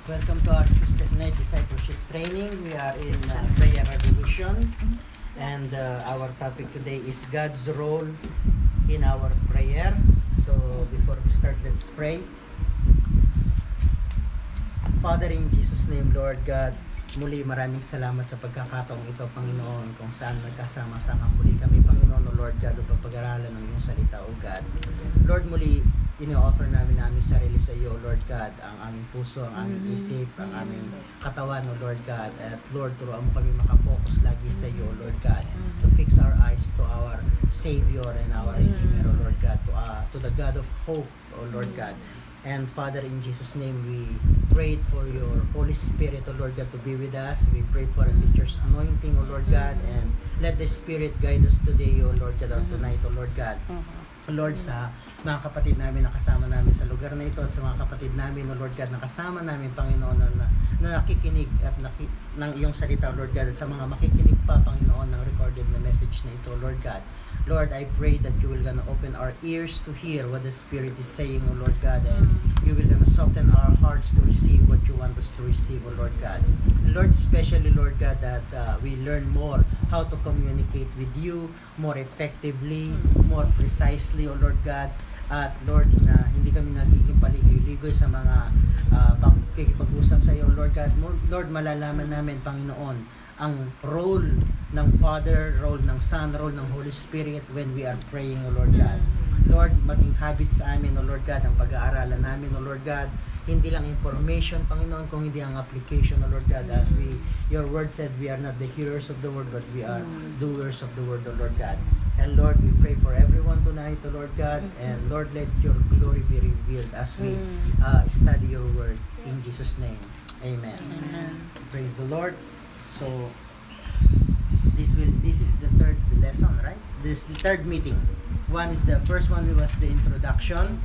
Welcome to our Tuesday night discipleship training. We are in prayer revolution, and our topic today is God's role in our prayer. So before we start, let's pray. Father, in Jesus' name, Lord God, muli maraming salamat sa pagkakataong ito, Panginoon, kung saan nagkasama-sama muli kami, Panginoon, o Lord God, upang pag-aralan ng iyong salita, O God. Lord, muli ino-offer namin sarili sa iyo, Lord God, ang aming puso, ang aming isip, ang aming katawan, O Lord God. At Lord, turuan mo kami makapokus lagi sa iyo, Lord God, to fix our eyes to our Savior and our Redeemer, O Lord God, to the God of hope, O Lord God. And Father, in Jesus' name, we pray for your Holy Spirit, O Lord God, to be with us. We pray for a teacher's anointing, O Lord God, and let the Spirit guide us today, O Lord God, or tonight, O Lord God. Lord, sa mga kapatid namin na kasama namin sa lugar na ito at sa mga kapatid namin, O Lord God, na kasama namin, Panginoon, na nakikinig at ng iyong salita, Lord God, at sa mga makikinig pa, Panginoon, ng recorded na message na ito, Lord God. Lord, I pray that you will gonna open our ears to hear what the Spirit is saying, O Lord God, and you will gonna soften our hearts to receive what you want us to receive, O Lord God. And Lord, especially, Lord God, that we learn more how to communicate with you more effectively, more precisely, O Lord God. At Lord, na hindi kami nagiging paligoy-ligoy sa mga pakikipag-usap sa iyo, Lord God. Lord, malalaman namin, Panginoon, ang role ng Father, role ng Son, role ng Holy Spirit when we are praying, O Lord God. Lord, maging habit sa amin, O Lord God, ang pag-aaralan namin, O Lord God. Hindi lang information, Panginoon, kung hindi ang application, O Lord God. As your word said, we are not the hearers of the word, but we are doers of the word, O Lord God. And Lord, we pray for everyone tonight, O Lord God. And Lord, let your glory be revealed as we study your word. In Jesus' name, amen. Praise the Lord. So, this is the third lesson, right? This third meeting. The first one was the introduction.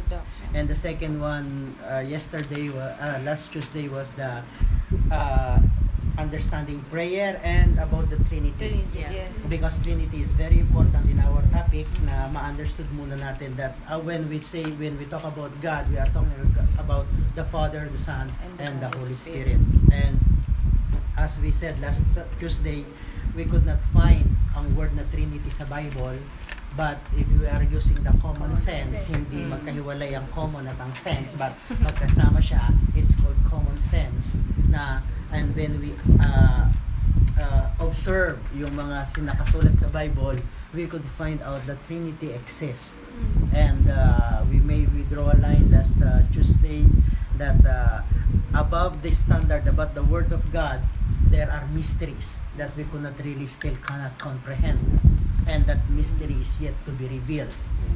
And the second one, last Tuesday was the understanding prayer and about the Trinity. Yes. Because Trinity is very important in our topic na ma-understood muna natin that when we talk about God, we are talking about the Father, the Son, and the Holy Spirit. And as we said last Tuesday, we could not find ang word na Trinity sa Bible, but if we are using the common sense, hindi magkahiwalay ang common at ang sense, but magkasama siya, it's called common sense. And when we observe yung mga sinakasulat sa Bible, we could find out that Trinity exists. And we draw a line last Tuesday that above the standard, about the Word of God, there are mysteries that we cannot comprehend, and that mystery is yet to be revealed.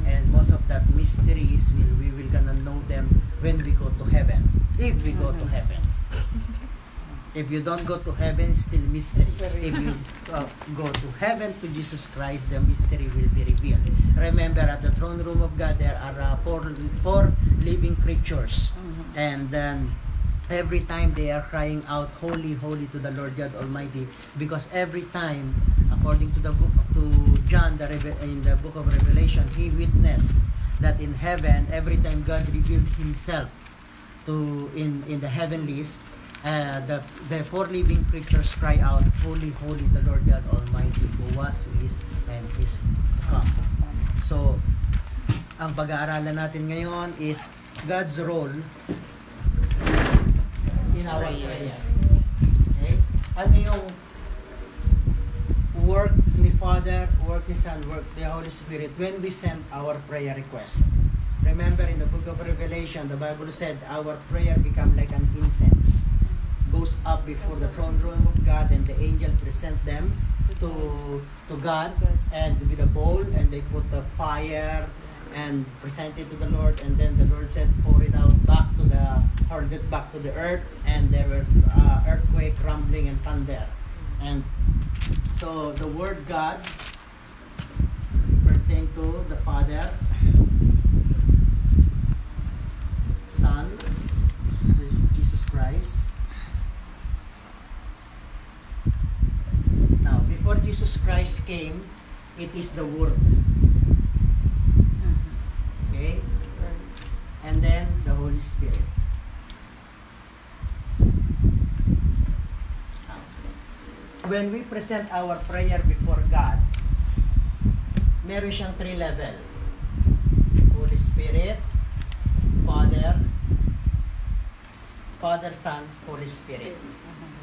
And most of that mysteries we will gonna know them when we go to heaven, if we go to heaven. If you don't go to heaven, still mystery. If you go to heaven to Jesus Christ, the mystery will be revealed. Remember, at the throne room of God, there are four living creatures, and then every time they are crying out, "Holy, holy to the Lord God Almighty," because every time, according to John, in the book of Revelation, he witnessed that in heaven, every time God revealed Himself in the heavenlies, the four living creatures cry out, "Holy, holy, the Lord God Almighty, who was, who is, and is to come." So, ang pag-aaralan natin ngayon is God's role in our prayer. Okay? Ano yung work ni Father, work ni Son, work ni Holy Spirit when we send our prayer request? Remember, in the book of Revelation, the Bible said our prayer become like an incense, goes up before the throne room of God, and the angel present them to God, and with a bowl, and they put the fire and present it to the Lord, and then the Lord said, pour it out back to the earth, and there were earthquake, rumbling, and thunder. And so the word God pertain to the Father, Son, Jesus Christ. Now, before Jesus Christ came, it is the Word. Okay? And then the Holy Spirit. when we present our prayer before God, meron siyang 3 level. Holy Spirit, Father, Son, Holy Spirit.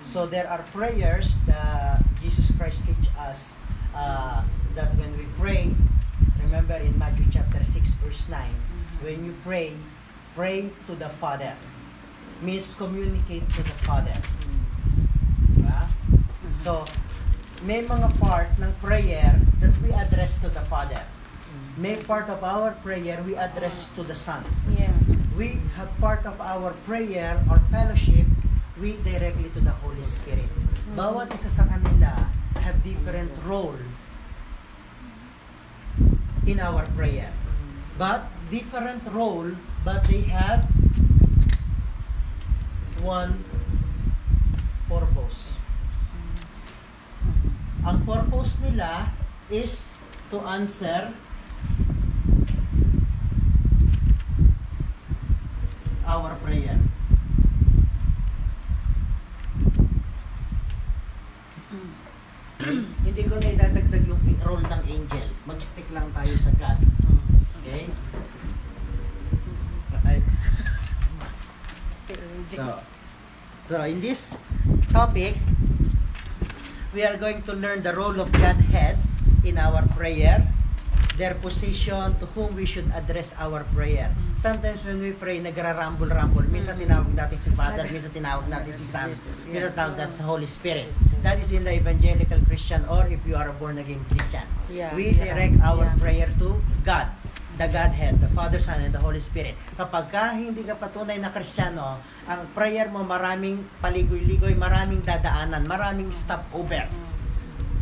So there are prayers that Jesus Christ teach us that when we pray, remember in Matthew chapter 6 verse 9, when you pray to the Father. Means communicate to the Father. Diba? So, may mga part ng prayer that we address to the Father. May part of our prayer we address to the Son. Yeah. We have part of our prayer or fellowship we directly to the Holy Spirit. Bawat isa sa kanila have different role in our prayer. But different role, but they have one purpose. Ang purpose nila is to answer our prayer. Hindi ko na idadagdag yung role ng angel. Mag-stick lang tayo sa God. Okay? So in this topic, we are going to learn the role of Godhead in our prayer, their position, to whom we should address our prayer. Sometimes when we pray, nagra-rumble-rumble. Minsan tinawag natin si Father, minsan tinawag natin si Son, minsan tinawag natin sa Holy Spirit. That is in the evangelical Christian, or if you are a born-again Christian. We direct our prayer to God, the Godhead, the Father, Son, and the Holy Spirit. Kapag hindi ka patunay na Kristiyano, ang prayer mo maraming paligoy-ligoy, maraming dadaanan, maraming stopover.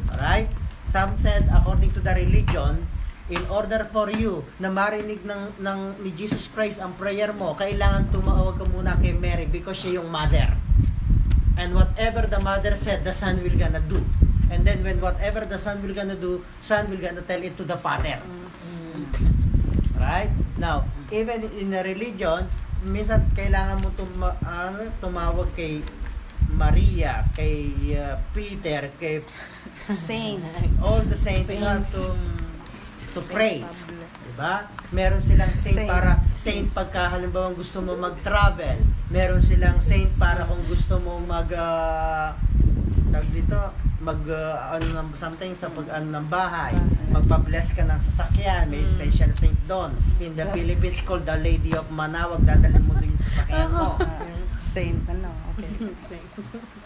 Alright? Some said, according to the religion, in order for you na marinig ni Jesus Christ ang prayer mo, kailangan tumawag ka muna kay Mary because siya yung mother. And whatever the mother said, the son will gonna do. And then when whatever the son will gonna do, son will gonna tell it to the father. Right? Now, even in a religion, minsan kailangan mo tumawag kay Maria, kay Peter, kay Saint. all the saints to pray. Diba? Meron silang saint para saint pagka halimbawa gusto mo mag-travel. Meron silang saint para kung gusto mo something sa pag ng bahay, magpa-bless ka ng sasakyan, may special saint doon. In the Philippines called the Lady of Manawag, dadalhin mo doon yung sasakyan mo. Saint okay.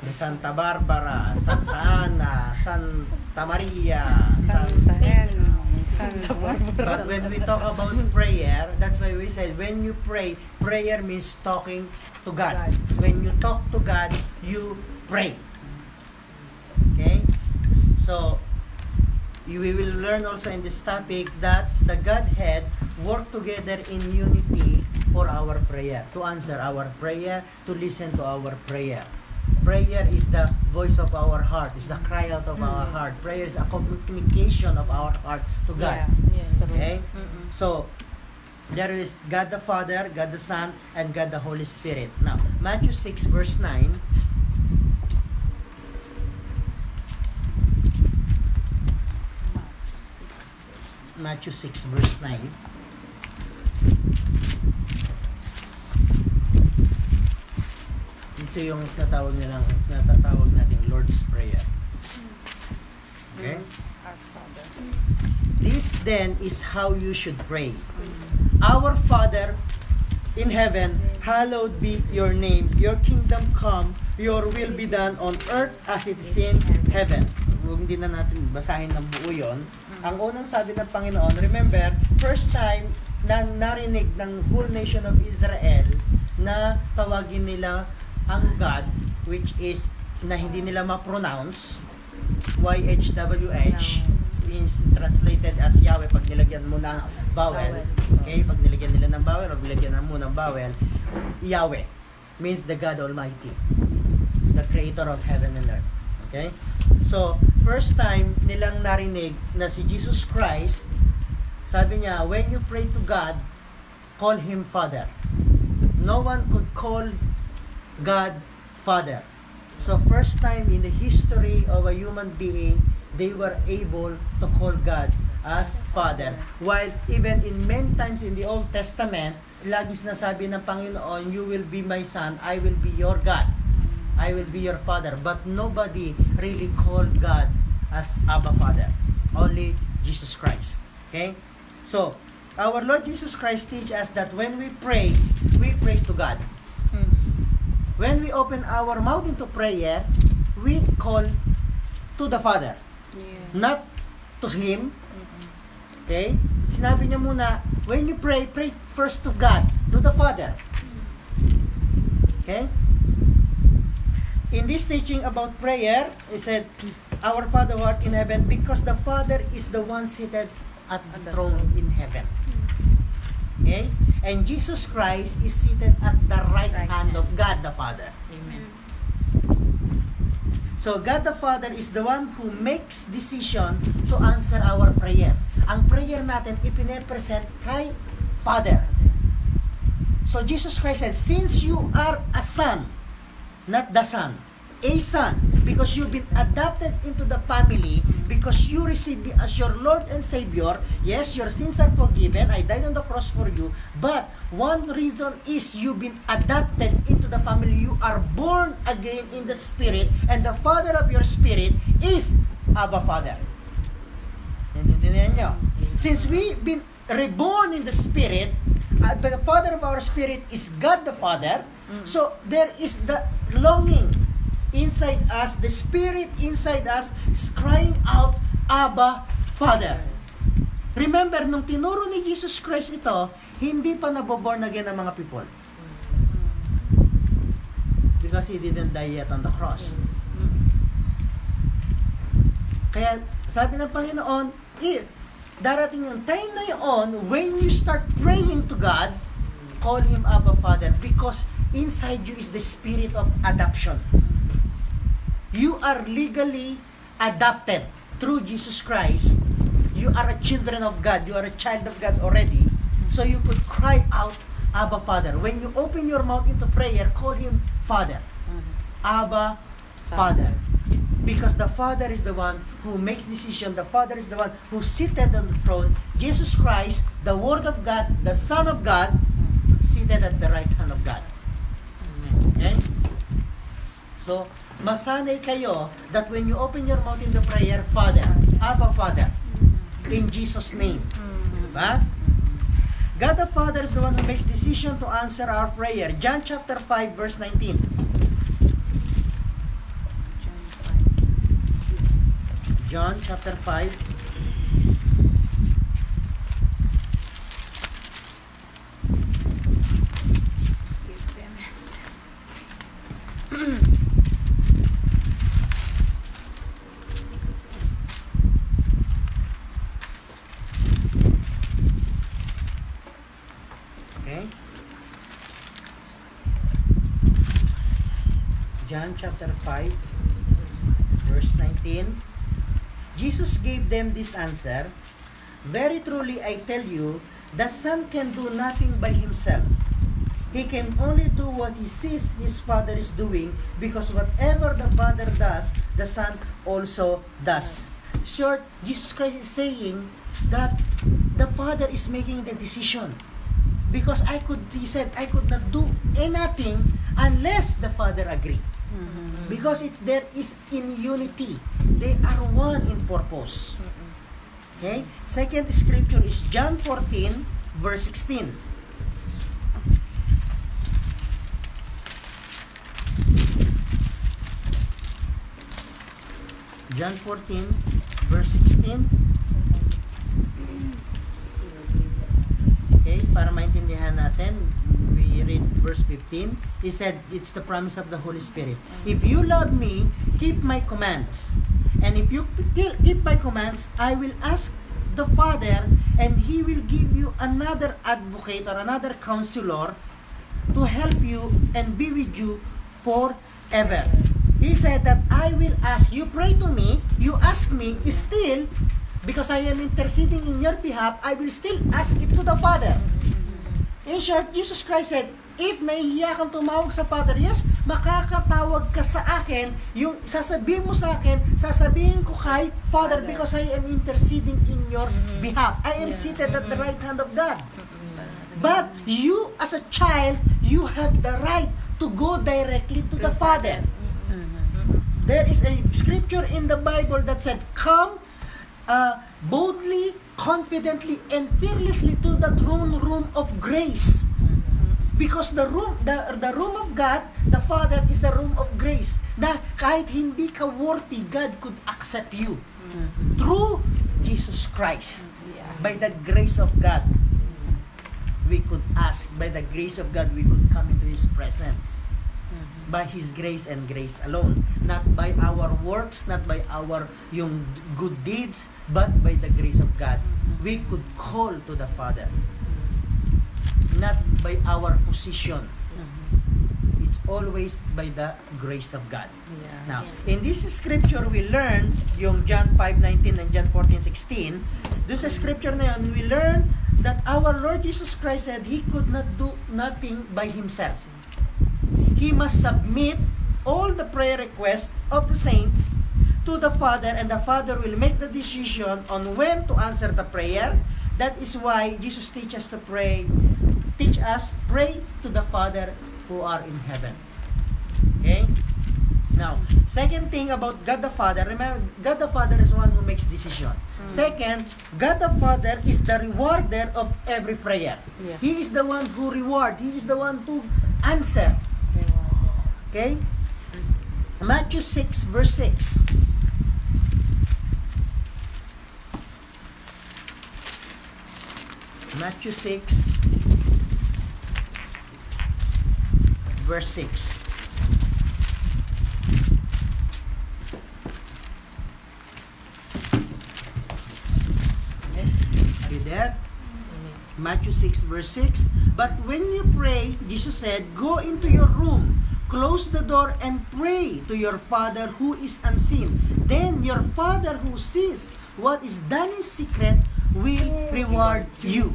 Santa Barbara, Santa Ana, Santa Maria, Santa Helena, Santa Barbara. But when we talk about prayer, that's why we said when you pray, prayer means talking to God. When you talk to God, you pray. Okay? So, we will learn also in this topic that the Godhead work together in unity for our prayer, to answer our prayer, to listen to our prayer. Prayer is the voice of our heart, is the cry out of our heart. Prayer is a communication of our heart to God. Okay? So, there is God the Father, God the Son, and God the Holy Spirit. Now, Matthew 6 verse 9. Matthew 6 verse 9. Ito yung natatawag nating Lord's Prayer. Okay? Our Father. This then is how you should pray. Our Father in heaven, hallowed be your name. Your kingdom come, your will be done on earth as it is in heaven. Huwag hindi na natin basahin ng buo yun. Ang unang sabi ng Panginoon, remember, first time na narinig ng whole nation of Israel na tawagin nila ang God, which is na hindi nila ma-pronounce, YHWH, means translated as Yahweh pag nilagyan mo ng vowel. Okay? Pag nilagyan nila ng vowel o nilagyan mo ng vowel, Yahweh means the God Almighty, the creator of heaven and earth. Okay? So, first time nilang narinig na si Jesus Christ, sabi niya, when you pray to God, call Him Father. No one could call God Father. So first time in the history of a human being, they were able to call God as Father. While even in many times in the Old Testament, lagi sinasabi ng Panginoon, you will be my son, I will be your God. I will be your Father. But nobody really called God as Abba Father. Only Jesus Christ. Okay? So, our Lord Jesus Christ teach us that when we pray to God. When we open our mouth into prayer, we call to the Father. Yeah. Not to Him. Okay? Sinabi niya muna, when you pray first to God, to the Father. Okay? In this teaching about prayer, it said, Our Father who art in heaven, because the Father is the one seated at the throne in heaven. Okay? And Jesus Christ is seated at the right hand of God the Father. Amen. So God the Father is the one who makes decision to answer our prayer. Ang prayer natin ipine-present kay Father. So Jesus Christ said, since you are a son, not the son, a son, because you've been adopted into the family, because you receive me as your Lord and Savior. Yes, your sins are forgiven. I died on the cross for you. But one reason is you've been adopted into the family. You are born again in the Spirit, and the Father of your Spirit is Abba Father. Naintindihan nyo? Since we've been reborn in the Spirit, the Father of our Spirit is God the Father. So there is the longing inside us, the Spirit inside us is crying out, Abba, Father. Remember, nung tinuro ni Jesus Christ ito, hindi pa naboborn again ang mga people. Because He didn't die yet on the cross. Kaya, sabi ng Panginoon, darating yung time na yun, when you start praying to God, call Him Abba, Father, because inside you is the spirit of adoption. You are legally adopted through Jesus Christ. You are a children of God. You are a child of God already. So you could cry out, Abba, Father. When you open your mouth into prayer, call Him Father. Abba, Father. Because the Father is the one who makes decision. The Father is the one who seated on the throne. Jesus Christ, the Word of God, the Son of God, seated at the right hand of God. Okay? So, masanay kayo that when you open your mouth in the prayer, Father, Abba, Father, in Jesus' name. Diba? God the Father is the one who makes decision to answer our prayer. John chapter 5, verse 19. John chapter 5. Jesus gave them answer. Okay? John chapter 5, verse 19. Jesus gave them this answer, Very truly I tell you, the Son can do nothing by Himself. He can only do what He sees His Father is doing, because whatever the Father does, the Son also does. Short, Jesus Christ is saying that the Father is making the decision. Because He said, I could not do anything unless the Father agreed. Because there is in unity. They are one in purpose. Okay? Second scripture is John 14, verse 16. John 14, verse 16. Okay, para maintindihan natin, we read verse 15. He said, it's the promise of the Holy Spirit. If you love me, keep my commands. And if you keep my commands, I will ask the Father, and He will give you another advocate or another counselor to help you and be with you forever. He said that I will ask, you pray to me, you ask me, still, because I am interceding in your behalf, I will still ask it to the Father. In short, Jesus Christ said, If nahihiya kang tumawag sa Father, yes, makakatawag ka sa akin. Yung sasabihin mo sa akin, sasabihin ko kay Father because I am interceding in your behalf. I am seated at the right hand of God. But you as a child, you have the right to go directly to the Father. There is a scripture in the Bible that said, come boldly, confidently, and fearlessly to the throne room of grace. Because the room of God, the Father, is the room of grace. Na kahit hindi ka worthy, God could accept you. Through Jesus Christ. By the grace of God, we could ask. By the grace of God, we could come into His presence. By His grace and grace alone. Not by our works, not by our yung good deeds, but by the grace of God. We could call to the Father. Not by our position. It's always by the grace of God. Now, in this scripture, we learn yung John 5:19 and John 14:16. Doon sa scripture na yun, we learn that our Lord Jesus Christ said He could not do nothing by Himself. He must submit all the prayer requests of the saints to the Father, and the Father will make the decision on when to answer the prayer. That is why Jesus teaches us to pray. Teach us, pray to the Father who are in heaven. Okay? Now, second thing about God the Father, remember, God the Father is one who makes decision. Second, God the Father is the rewarder of every prayer. Yes. He is the one who reward. He is the one who answer. Okay? Matthew 6 verse 6. Matthew 6 verse 6. Okay. Are you there? Matthew 6 verse 6. But when you pray, Jesus said, go into your room, close the door, and pray to your Father who is unseen. Then your Father who sees what is done in secret will reward you.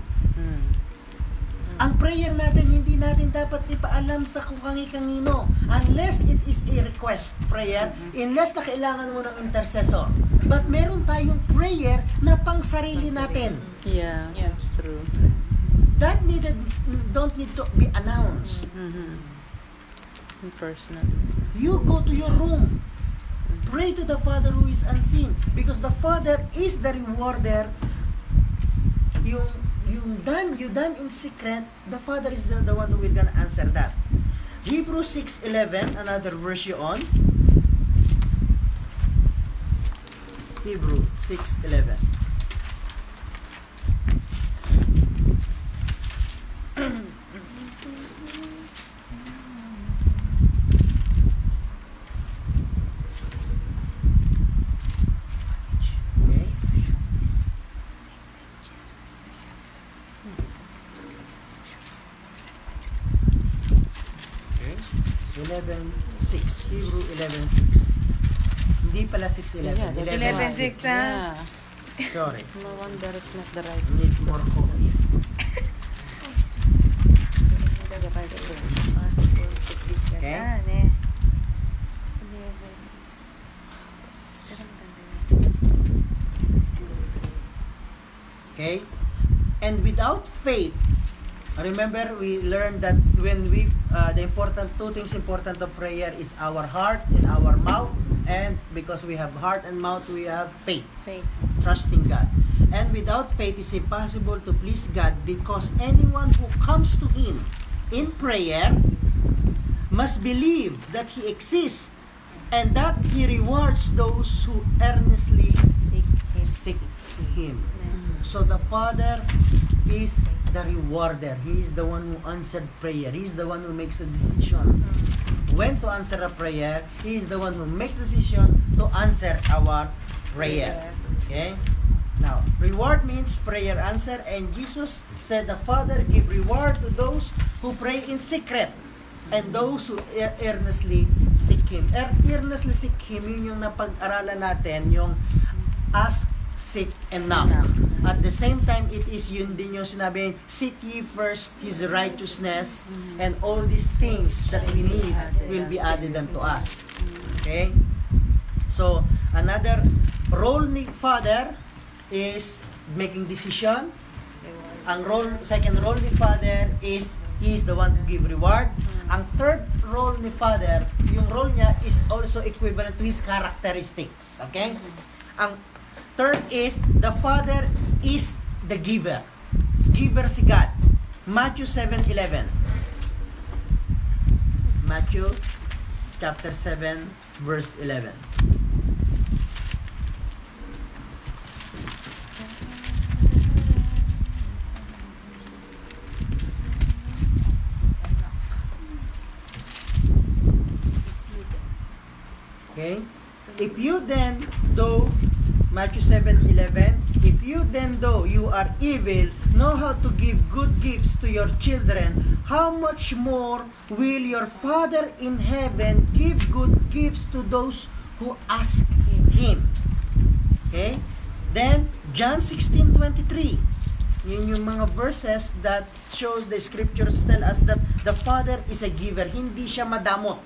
Ang prayer natin, hindi natin dapat ipaalam sa kung kanino unless it is a request prayer, unless na kailangan mo ng intercessor. But meron tayong prayer na pang sarili natin. Yeah, that's true. That don't need to be announced. Personal. You go to your room. Pray to the Father who is unseen. Because the Father is the rewarder. You done in secret, the Father is the one who will gonna answer that. Hebrews 6:11, another verse on. Hebrews 6:11. Okay. 11:6. Hebrew 11:6. Hindi pala 6:11. 11:6, Yeah. Sorry. No wonder it's not the right. Need more coffee. Okay. Okay? And without faith, remember we learned that when we two things important of prayer is our heart and our mouth, and because we have heart and mouth, we have faith. Faith. Trusting God. And without faith, it's impossible to please God, because anyone who comes to Him in prayer must believe that He exists and that He rewards those who earnestly seek Him. So the Father is the rewarder. He is the one who answered prayer. He is the one who makes a decision when to answer a prayer. He is the one who makes decision to answer our prayer. Okay? Now, reward means prayer answer, and Jesus said the Father give reward to those who pray in secret and those who earnestly seek Him. Earnestly seek Him, yun yung napag-aralan natin, yung ask, seek and knock. At the same time, it is yun din yung sinabi, seek ye first His righteousness, and all these things that we need will be added unto us. Okay? So, another role ni Father is making decision. Second role ni Father is He is the one who give reward. Ang third role ni Father, yung role niya is also equivalent to His characteristics. Okay? Ang third is, the Father is the giver. Giver si God. Matthew 7:11. Matthew chapter 7 verse 11. Okay? If you then, though, Matthew 7:11, if you then, though you are evil, know how to give good gifts to your children, how much more will your Father in heaven give good gifts to those who ask Him? Okay? Then, John 16:23. Yun yung mga verses that shows the scriptures tell us that the Father is a giver. Hindi siya madamot.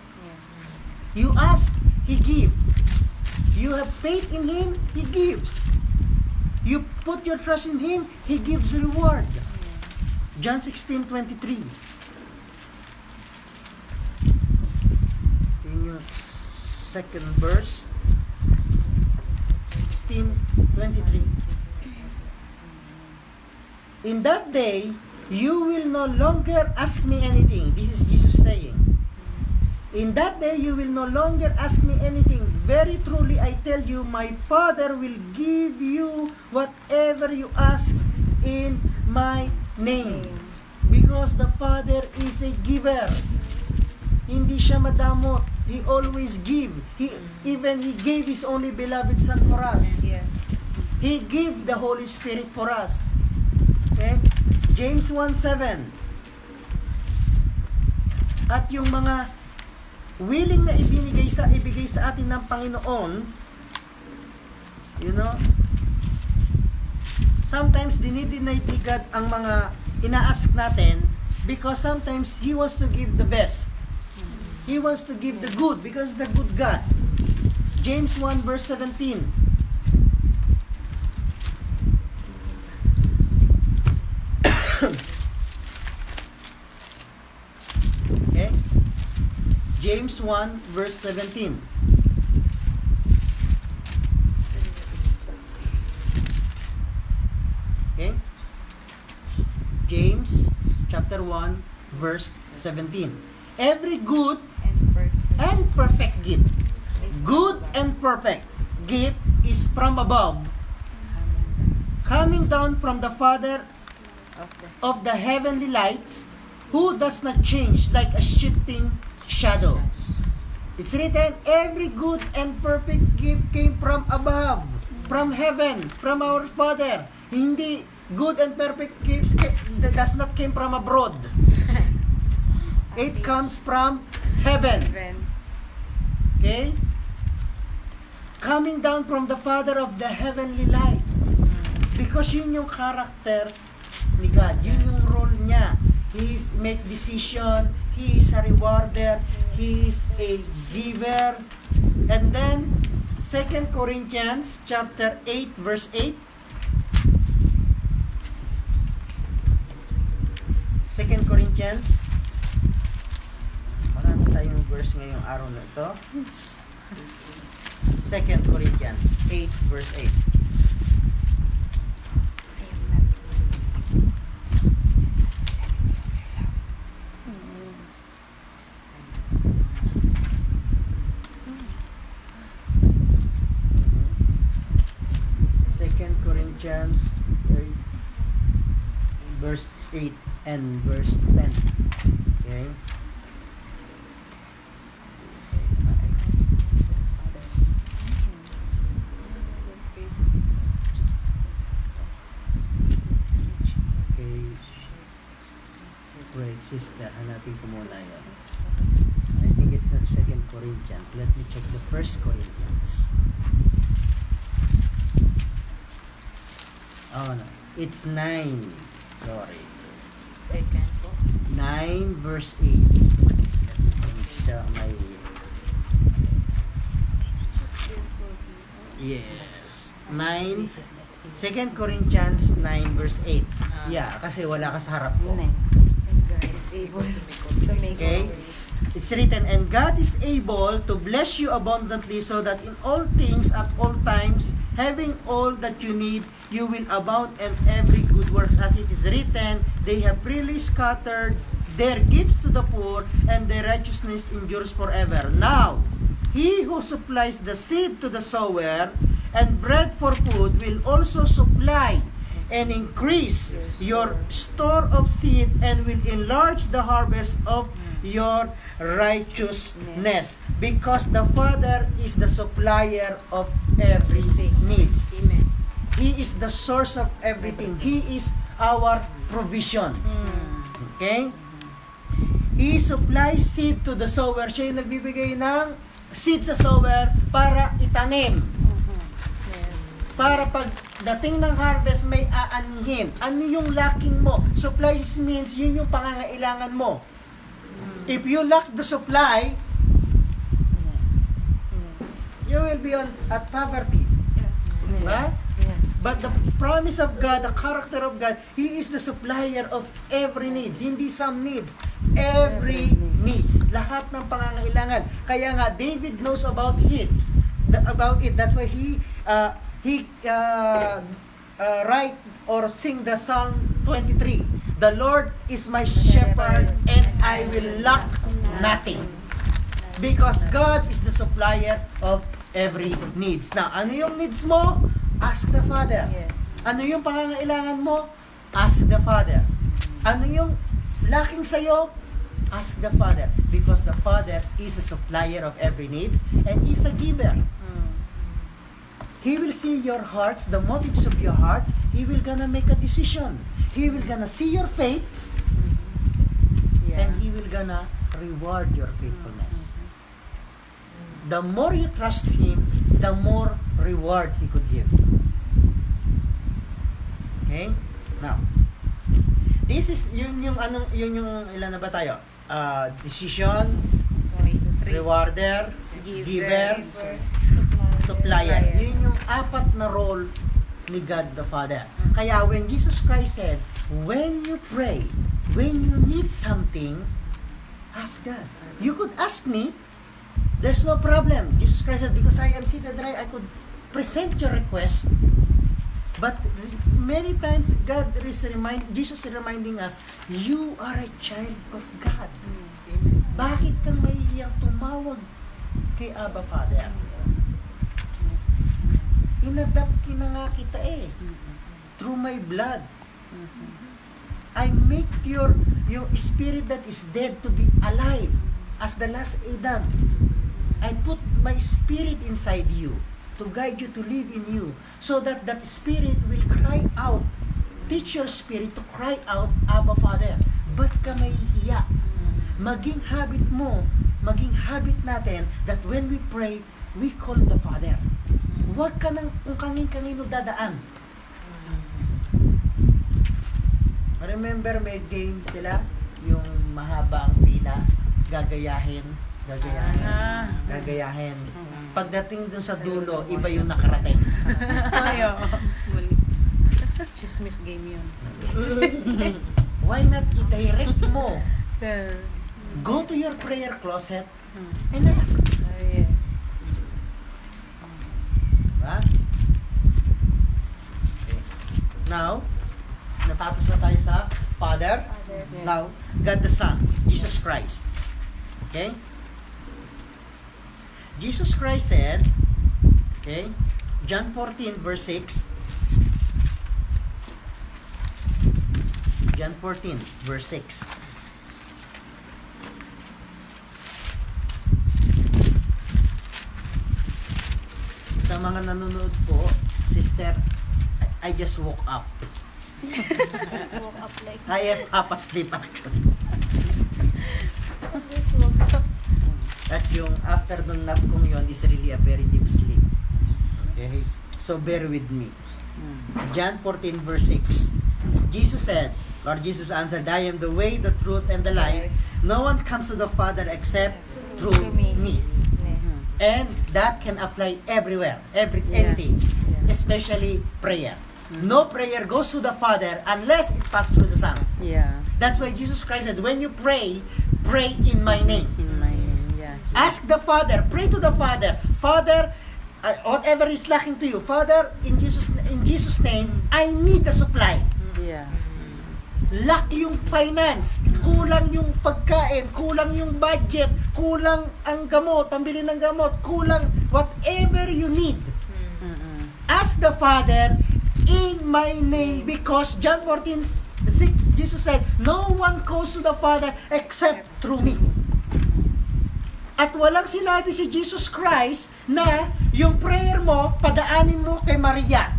You ask, He gives. You have faith in Him, He gives. You put your trust in Him, He gives reward. John 16:23. In your second verse, 16:23. In that day, you will no longer ask me anything. This is Jesus saying. In that day, you will no longer ask me anything. Very truly, I tell you, my Father will give you whatever you ask in my name. Because the Father is a giver. Hindi siya madamot. He always give. He gave His only beloved Son for us. Yes. He gave the Holy Spirit for us. Okay? James 1:7. At yung mga willing na ibigay sa atin ng Panginoon, you know, sometimes dinideny ni God ang mga ina-ask natin because sometimes He wants to give the best. He wants to give the good because He's the good God. James 1 verse 17. Okay? James 1 verse 17. Okay? James chapter 1 verse 17. Every good and perfect gift, good and perfect gift is from above, coming down from the Father of the heavenly lights, who does not change like a shifting shadow. It's written, every good and perfect gift came from above, from heaven, from our Father. Hindi good and perfect gifts does not came from abroad. It comes from heaven. Okay? Coming down from the Father of the heavenly light. Because yun yung character ni God. Yun yung role niya. He is make decision. He is a rewarder. He is a giver. And then, 2 Corinthians chapter 8 verse 8. 2 Corinthians. Marami tayong verse ngayong araw na ito. 2 Corinthians 8 verse 8. Corinthians verse 8 and verse 10. Okay? Okay. Wait, sister, hanapin ko muna yun. I think it's not 2 Corinthians. Let me check the 1 Corinthians. Oh, no. It's 9. Sorry. Second po. 9 verse 8. My yes. 9 2 Corinthians 9 verse 8. Yeah, kasi wala ka sa harap ko. Nine. And God is able to make Okay. all grace. It's written, and God is able to bless you abundantly so that in all things at all times, having all that you need, you will abound in every good works. As it is written, they have freely scattered their gifts to the poor, and their righteousness endures forever. Now, he who supplies the seed to the sower and bread for food will also supply and increase your store of seed and will enlarge the harvest of your righteousness, because the Father is the supplier of every needs. Amen. He is the source of everything. He is our provision. Okay? He supplies seed to the sower. Siya yung nagbibigay ng seed sa sower para itanim. Yes. Para pag dating ng harvest may aanihin. Ano yung lacking mo? Supplies means yun yung pangangailangan mo. If you lack the supply, you will be at poverty. Diba? Yeah. But the promise of God, the character of God, He is the supplier of every needs. Hindi some needs. Every needs. Lahat ng pangangailangan. Kaya nga, David knows about it. That's why he write or sing the Psalm 23. The Lord is my shepherd and I will lack nothing. Because God is the supplier of every needs. Now, ano yung needs mo? Ask the Father. Yes. Ano yung pangangailangan mo? Ask the Father. Ano yung lacking sa'yo? Ask the Father. Because the Father is a supplier of every needs and is a giver. He will see your hearts, the motives of your heart. He will gonna make a decision. He will gonna see your faith Yeah. and He will gonna reward your faithfulness. The more you trust Him, the more reward He could give. Okay? Now, this is yun yung ilan na ba tayo? Decision, rewarder, giver, supplier. Yun yung apat na role ni God the Father. Kaya when Jesus Christ said, when you pray, when you need something, ask God. You could ask me, there's no problem. Jesus Christ said, because I am seated right, I could present your request. But many times Jesus is reminding us, you are a child of God. Bakit kang mahihiyang tumawag kay Abba Father? Inadapt na nga kita eh. Through my blood. I make your spirit that is dead to be alive as the last Adam. I put my spirit inside you to guide you, to live in you, so that that spirit will cry out. Teach your spirit to cry out, Abba Father. Ba't ka mahihiya? Maging habit mo, maging habit natin that when we pray, we call the Father. Huwag ka nang kung kangin-kanino dadaan. Remember, may game sila, yung mahaba ang pila, gagayahin. Pagdating dun sa dulo, iba yung nakarating. Ayo. Chismis game yun. Why not i-direct mo? Go to your prayer closet and ask. Yeah. Diba? Okay. Now, natapos na tayo sa Father. Yeah. Now, God the Son, Jesus Christ. Okay? Jesus Christ said, okay, John 14 verse 6. John 14 verse 6. Sa mga nanonood po, sister, I just woke up. Woke up like I have half asleep actually. this. Woke up. At yung afternoon nap kong yon is really a very deep sleep. Okay? So bear with me. Mm. John 14 verse 6. Jesus said, Lord Jesus answered, I am the way, the truth, and the life. No one comes to the Father except through me. Mhm. And that can apply everywhere, Yeah. anything, Yeah. especially prayer. No prayer goes to the Father unless it passes through the Son. Yeah. That's why Jesus Christ said, when you pray, pray in my name. In my name, yeah. Ask the Father, pray to the Father. Father, whatever is lacking to you, Father, in Jesus name, I need the supply. Yeah. Lack yung finance, kulang yung pagkain, kulang yung budget, kulang ang gamot, pambili ng gamot, kulang whatever you need. Mm-mm. Ask the Father in my name, because John 14:6, Jesus said, no one goes to the Father except through me. At walang sinabi si Jesus Christ na yung prayer mo, padaanin mo kay Maria.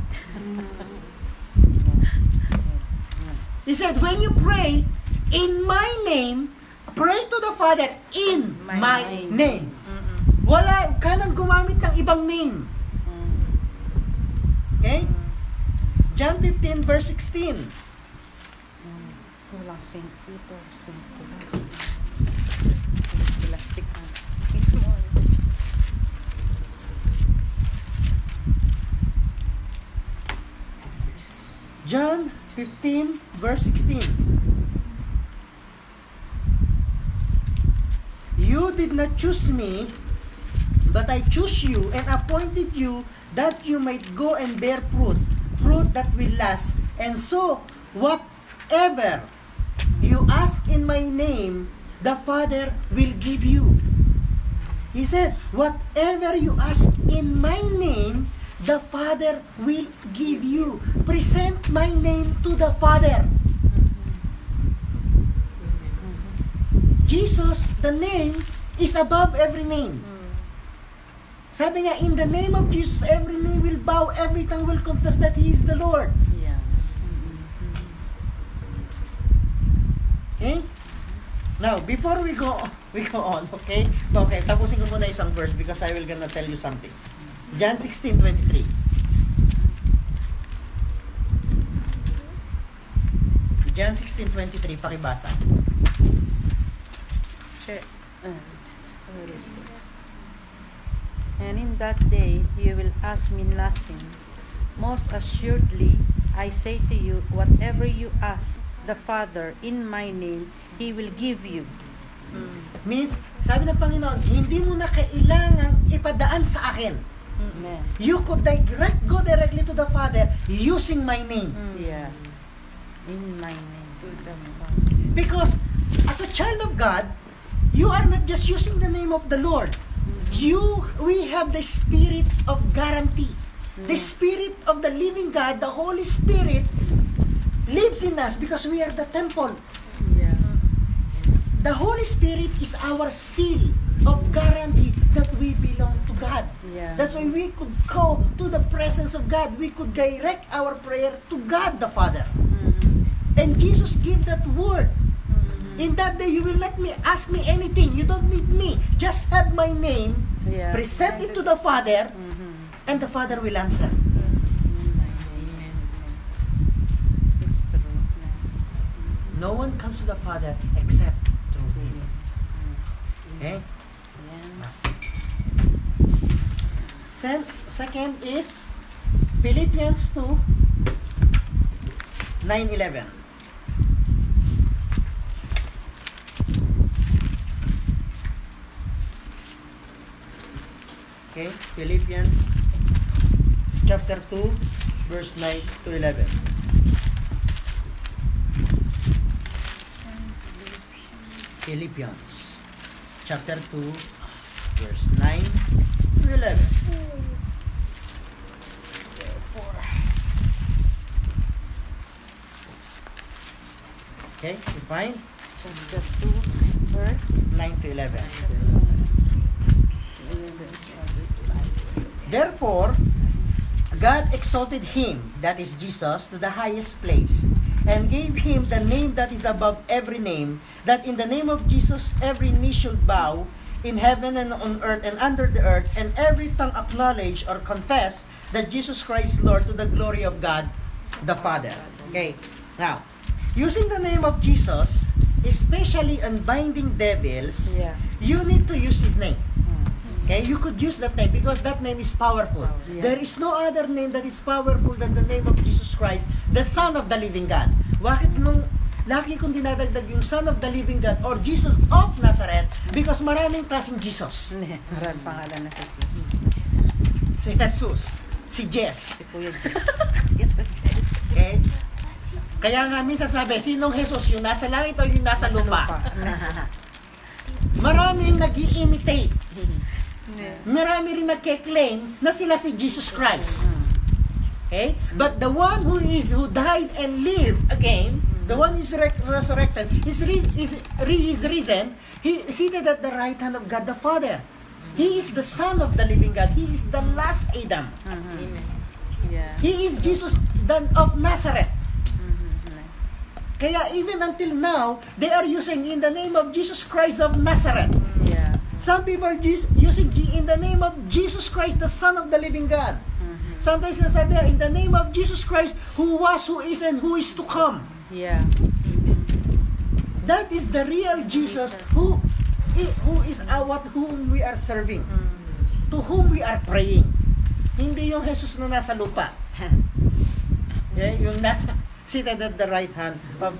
He said, when you pray in my name, pray to the Father in my name. Mm-mm. Wala ka nang gumamit ng ibang name. Mm. Okay? John 15 verse 16. Kulang St. Peter, St. Kulang, St. Scholastic, St. Paul. John 15 verse 16. You did not choose me, but I chose you and appointed you that you might go and bear fruit, fruit that will last. And so, whatever you ask in my name, the Father will give you. He said, whatever you ask in my name, the Father will give you. Present my name to the Father. Jesus, the name, is above every name. Sabi nga, in the name of Jesus, every knee will bow, every tongue will confess that He is the Lord. Yeah. Okay? Now, before we go on, okay? Okay, tapusin ko muna isang verse because I will gonna tell you something. John 16:23. John 16:23, pakibasa. Where is it? And in that day you will ask me nothing. Most assuredly, I say to you, whatever you ask the Father in my name, He will give you. Means, sabi ng Panginoon, hindi mo na kailangan ipadaan sa akin. Amen. You could go directly to the Father using my name. Yeah. In my name. Because as a child of God, you are not just using the name of the Lord. We have the spirit of guarantee. The spirit of the living God, the Holy Spirit, lives in us because we are the temple. Yeah. The Holy Spirit is our seal of guarantee that we belong to God. Yeah. That's why we could go to the presence of God. We could direct our prayer to God the Father. And Jesus gave that word. In that day, you will let me ask me anything. You don't need me. Just have my name, Yeah. present it to the Father, and the Father will answer. Amen. It's true. No one comes to the Father except through Him. Okay? Yeah. Second is Philippians 2, 9:11. Okay, Philippians chapter 2, verse 9 to 11. Philippians chapter 2, verse 9 to 11. Okay, you find Chapter 2, verse 9 to 11. Therefore, God exalted him, that is Jesus, to the highest place, and gave him the name that is above every name, that in the name of Jesus every knee should bow, in heaven and on earth and under the earth, and every tongue acknowledge or confess that Jesus Christ is Lord to the glory of God the Father. Okay. Now, using the name of Jesus, especially on binding devils, Yeah. you need to use His name. Mm. Okay, you could use that name because that name is powerful. Yeah. There is no other name that is powerful than the name of Jesus Christ, the Son of the living God. Bakit nung lagi kong dinadagdag yung Son of the living God or Jesus of Nazareth? Because maraming klaseng Jesus. Maraming pangalan na Jesus. Si Jesus, si Jess. Si Kuya Jess. Okay? Kaya nga minsan sabi, sinong Jesus? Yung nasa langit o yung nasa lupa? Maraming nag-i-imitate. Marami rin nagke-claim na sila si Jesus Christ. Okay? But the one who died and lived again, the one who is resurrected, is risen, he is seated at the right hand of God the Father. He is the Son of the living God. He is the last Adam. Amen. Yeah. He is Jesus of Nazareth. Mhm. Kaya even until now, they are using in the name of Jesus Christ of Nazareth. Yeah. Some people are using in the name of Jesus Christ, the Son of the living God. Mhm. Sometimes nasabi in the name of Jesus Christ, who was, who is, and who is to come. Yeah. That is the real Jesus who is whom we are serving, to whom we are praying. Hindi yung Jesus na nasa lupa. Okay? Yung nasa seated at the right hand of,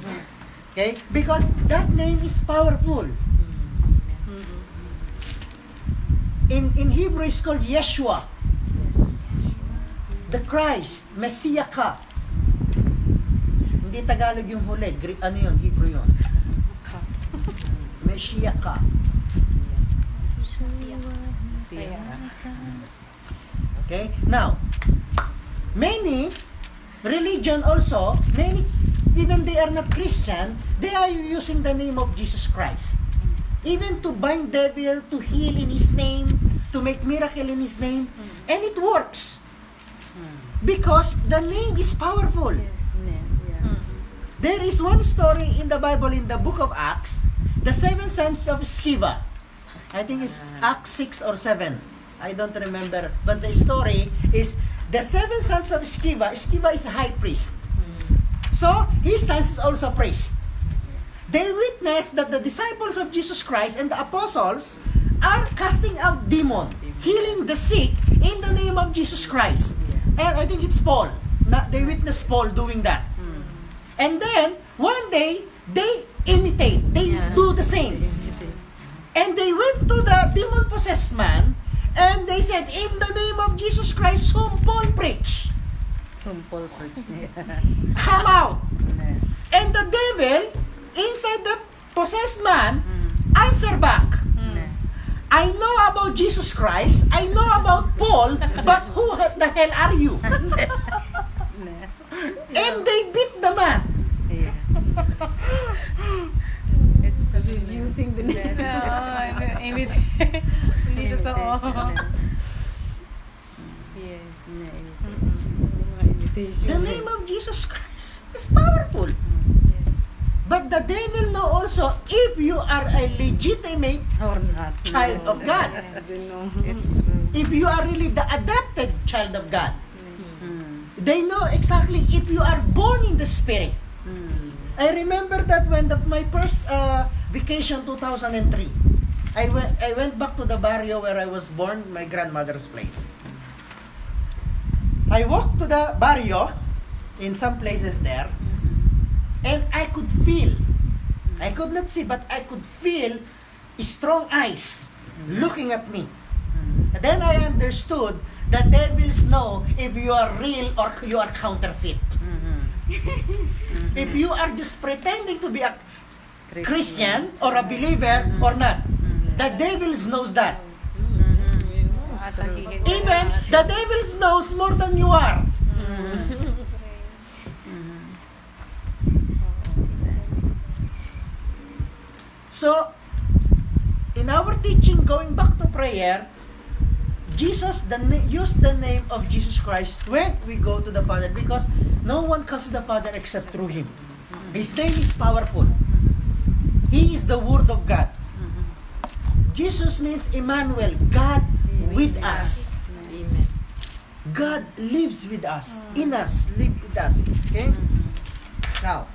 okay? Because that name is powerful. In Hebrew it's called Yeshua, the Christ, Messiah ka. Hindi Tagalog yung huli, ano yun, Hebrew yun. Messiah ka. Okay? Now, many religion also, even they are not Christian, they are using the name of Jesus Christ. Even to bind devil, to heal in His name, to make miracle in His name, and it works. Because the name is powerful. Yeah. There is one story in the Bible, in the book of Acts, the 7 sons of Sceva. I think it's Acts 6 or 7. I don't remember. But the story is the 7 sons of Sceva. Sceva is a high priest. So, his sons is also priest. They witnessed that the disciples of Jesus Christ and the apostles are casting out demon, healing the sick in the name of Jesus Christ. And I think it's Paul. They witnessed Paul doing that. And then, one day, they imitate. They do the same. And they went to the demon-possessed man, and they said, in the name of Jesus Christ, whom Paul preached, Tumpol preach niya. come out. And the devil, inside that possessed man, answer back, I know about Jesus Christ, I know about Paul, but who the hell are you? And they beat the man. Yeah. It's just He's using the name. Hindi totoo. Yes. The name of Jesus Christ is powerful. Yes. But the devil know also if you are a legitimate Or not. child of God. It's true. If you are really the adopted child of God. Mm. They know exactly if you are born in the Spirit. Mm. I remember that when my first vacation 2003, I went back to the barrio where I was born, my grandmother's place. I walked to the barrio in some places there, and I could feel, I could not see, but I could feel strong eyes looking at me. And then I understood that devils know if you are real or you are counterfeit. If you are just pretending to be a Christian or a believer or not. The devils knows that. Even the devils knows more than you are. So, in our teaching, going back to prayer, Jesus used the name of Jesus Christ when we go to the Father, because no one comes to the Father except through Him. His name is powerful. He is the Word of God. Jesus means Emmanuel, God with us. Amen. God lives with us, in us, live with us. Okay? Now,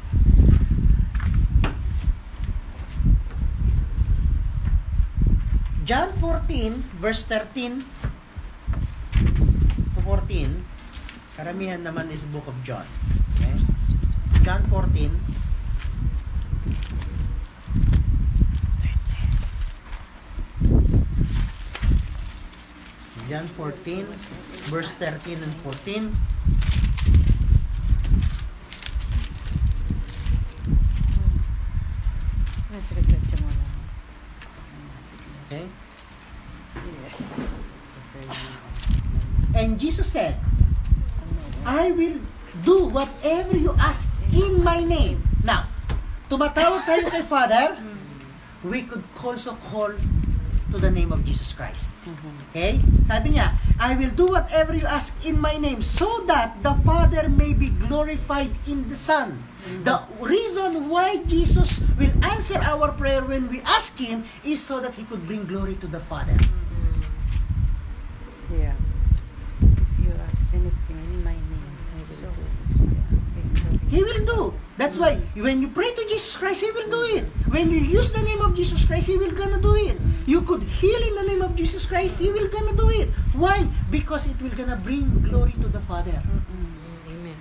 John 14, verse 13 to 14, karamihan naman is Book of John. Okay? John 14, John 14, verse 13 and 14. Okay? Yes. And Jesus said, I will do whatever you ask in my name. Now, tumatawag tayo kay Father, we could also call to the name of Jesus Christ. Okay? Sabi niya, I will do whatever you ask in my name so that the Father may be glorified in the Son. The reason why Jesus will answer our prayer when we ask Him is so that He could bring glory to the Father. Yeah. If you ask anything in my name, I will do this. Yeah. He will do. That's why when you pray to Jesus Christ, He will do it. When you use the name of Jesus Christ, He will gonna do it. You could heal in the name of Jesus Christ, He will gonna do it. Why? Because it will gonna bring glory to the Father. Amen.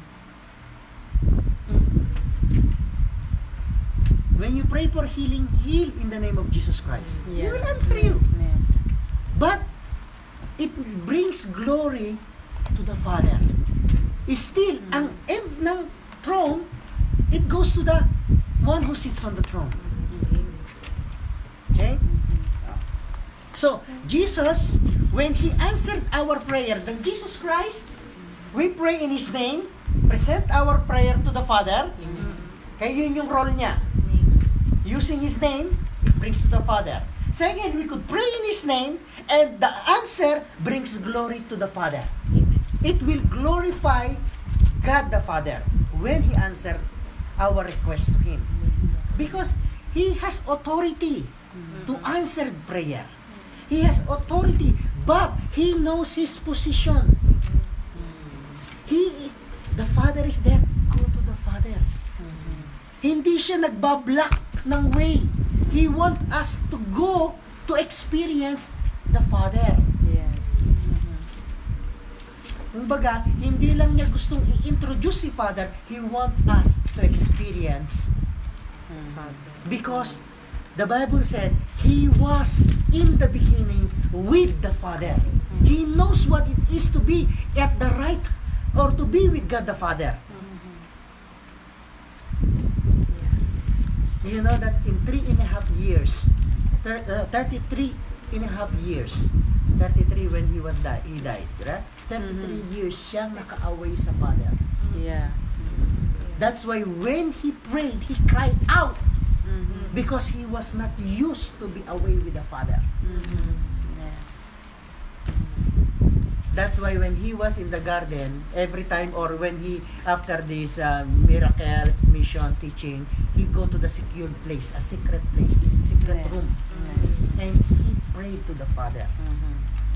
When you pray for healing, heal in the name of Jesus Christ. He Yeah. will answer you. Yeah. But it brings glory to the Father. Still, ang end ng throne, it goes to the one who sits on the throne. Okay? So, Jesus, when He answered our prayer, then Jesus Christ, we pray in His name, present our prayer to the Father. Kaya yun yung role niya. Using His name, it brings to the Father. Second, we could pray in His name, and the answer brings glory to the Father. It will glorify God the Father when He answered our request to Him. Because He has authority to answer prayer. He has authority, but He knows His position. The Father is there. Go to the Father. Hindi siya nagbablock ng way. He wants us to go to experience the Father. Yes. Kumbaga, hindi lang niya gustong i-introduce si Father, He wants us to experience. Because the Bible said, He was in the beginning with the Father. He knows what it is to be at the right, or to be with God the Father. You know that in 3.5 years, 33 and a half years, 33 when he died, right? 33 years siyang nakaaway sa Father. Yeah. That's why when he prayed, he cried out because he was not used to be away with the Father. Yeah. That's why when he was in the garden, every time, or when he, after this miracles, mission, teaching, he go to the secure place, a secret place, a secret Yeah. room, and he prayed to the Father.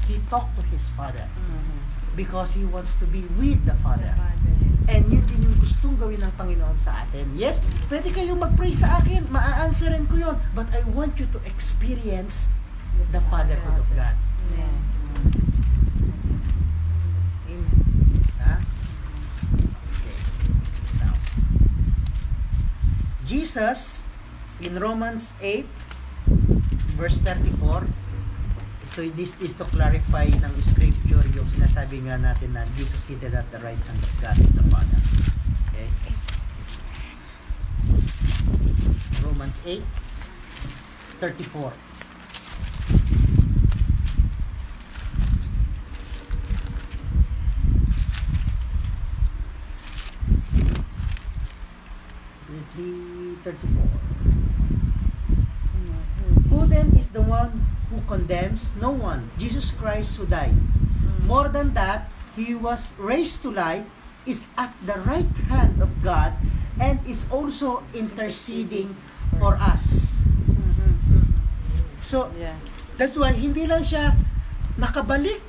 He talked to his Father because he wants to be with the Father. And yun din yung gustong gawin ng Panginoon sa atin. Yes, pwede kayong mag-pray sa akin, maa-answerin ko yun, but I want you to experience the fatherhood of God. Yeah. Ha? Okay. Now, Jesus, in Romans 8, verse 34, this is to clarify ng scripture yung sinasabi nga natin na Jesus seated at the right hand of God the Father. Okay? Romans 8, 34. Who then is the one who condemns? No one. Jesus Christ who died. More than that, He was raised to life, is at the right hand of God, and is also interceding for us. So, Yeah. That's why hindi lang siya nakabalik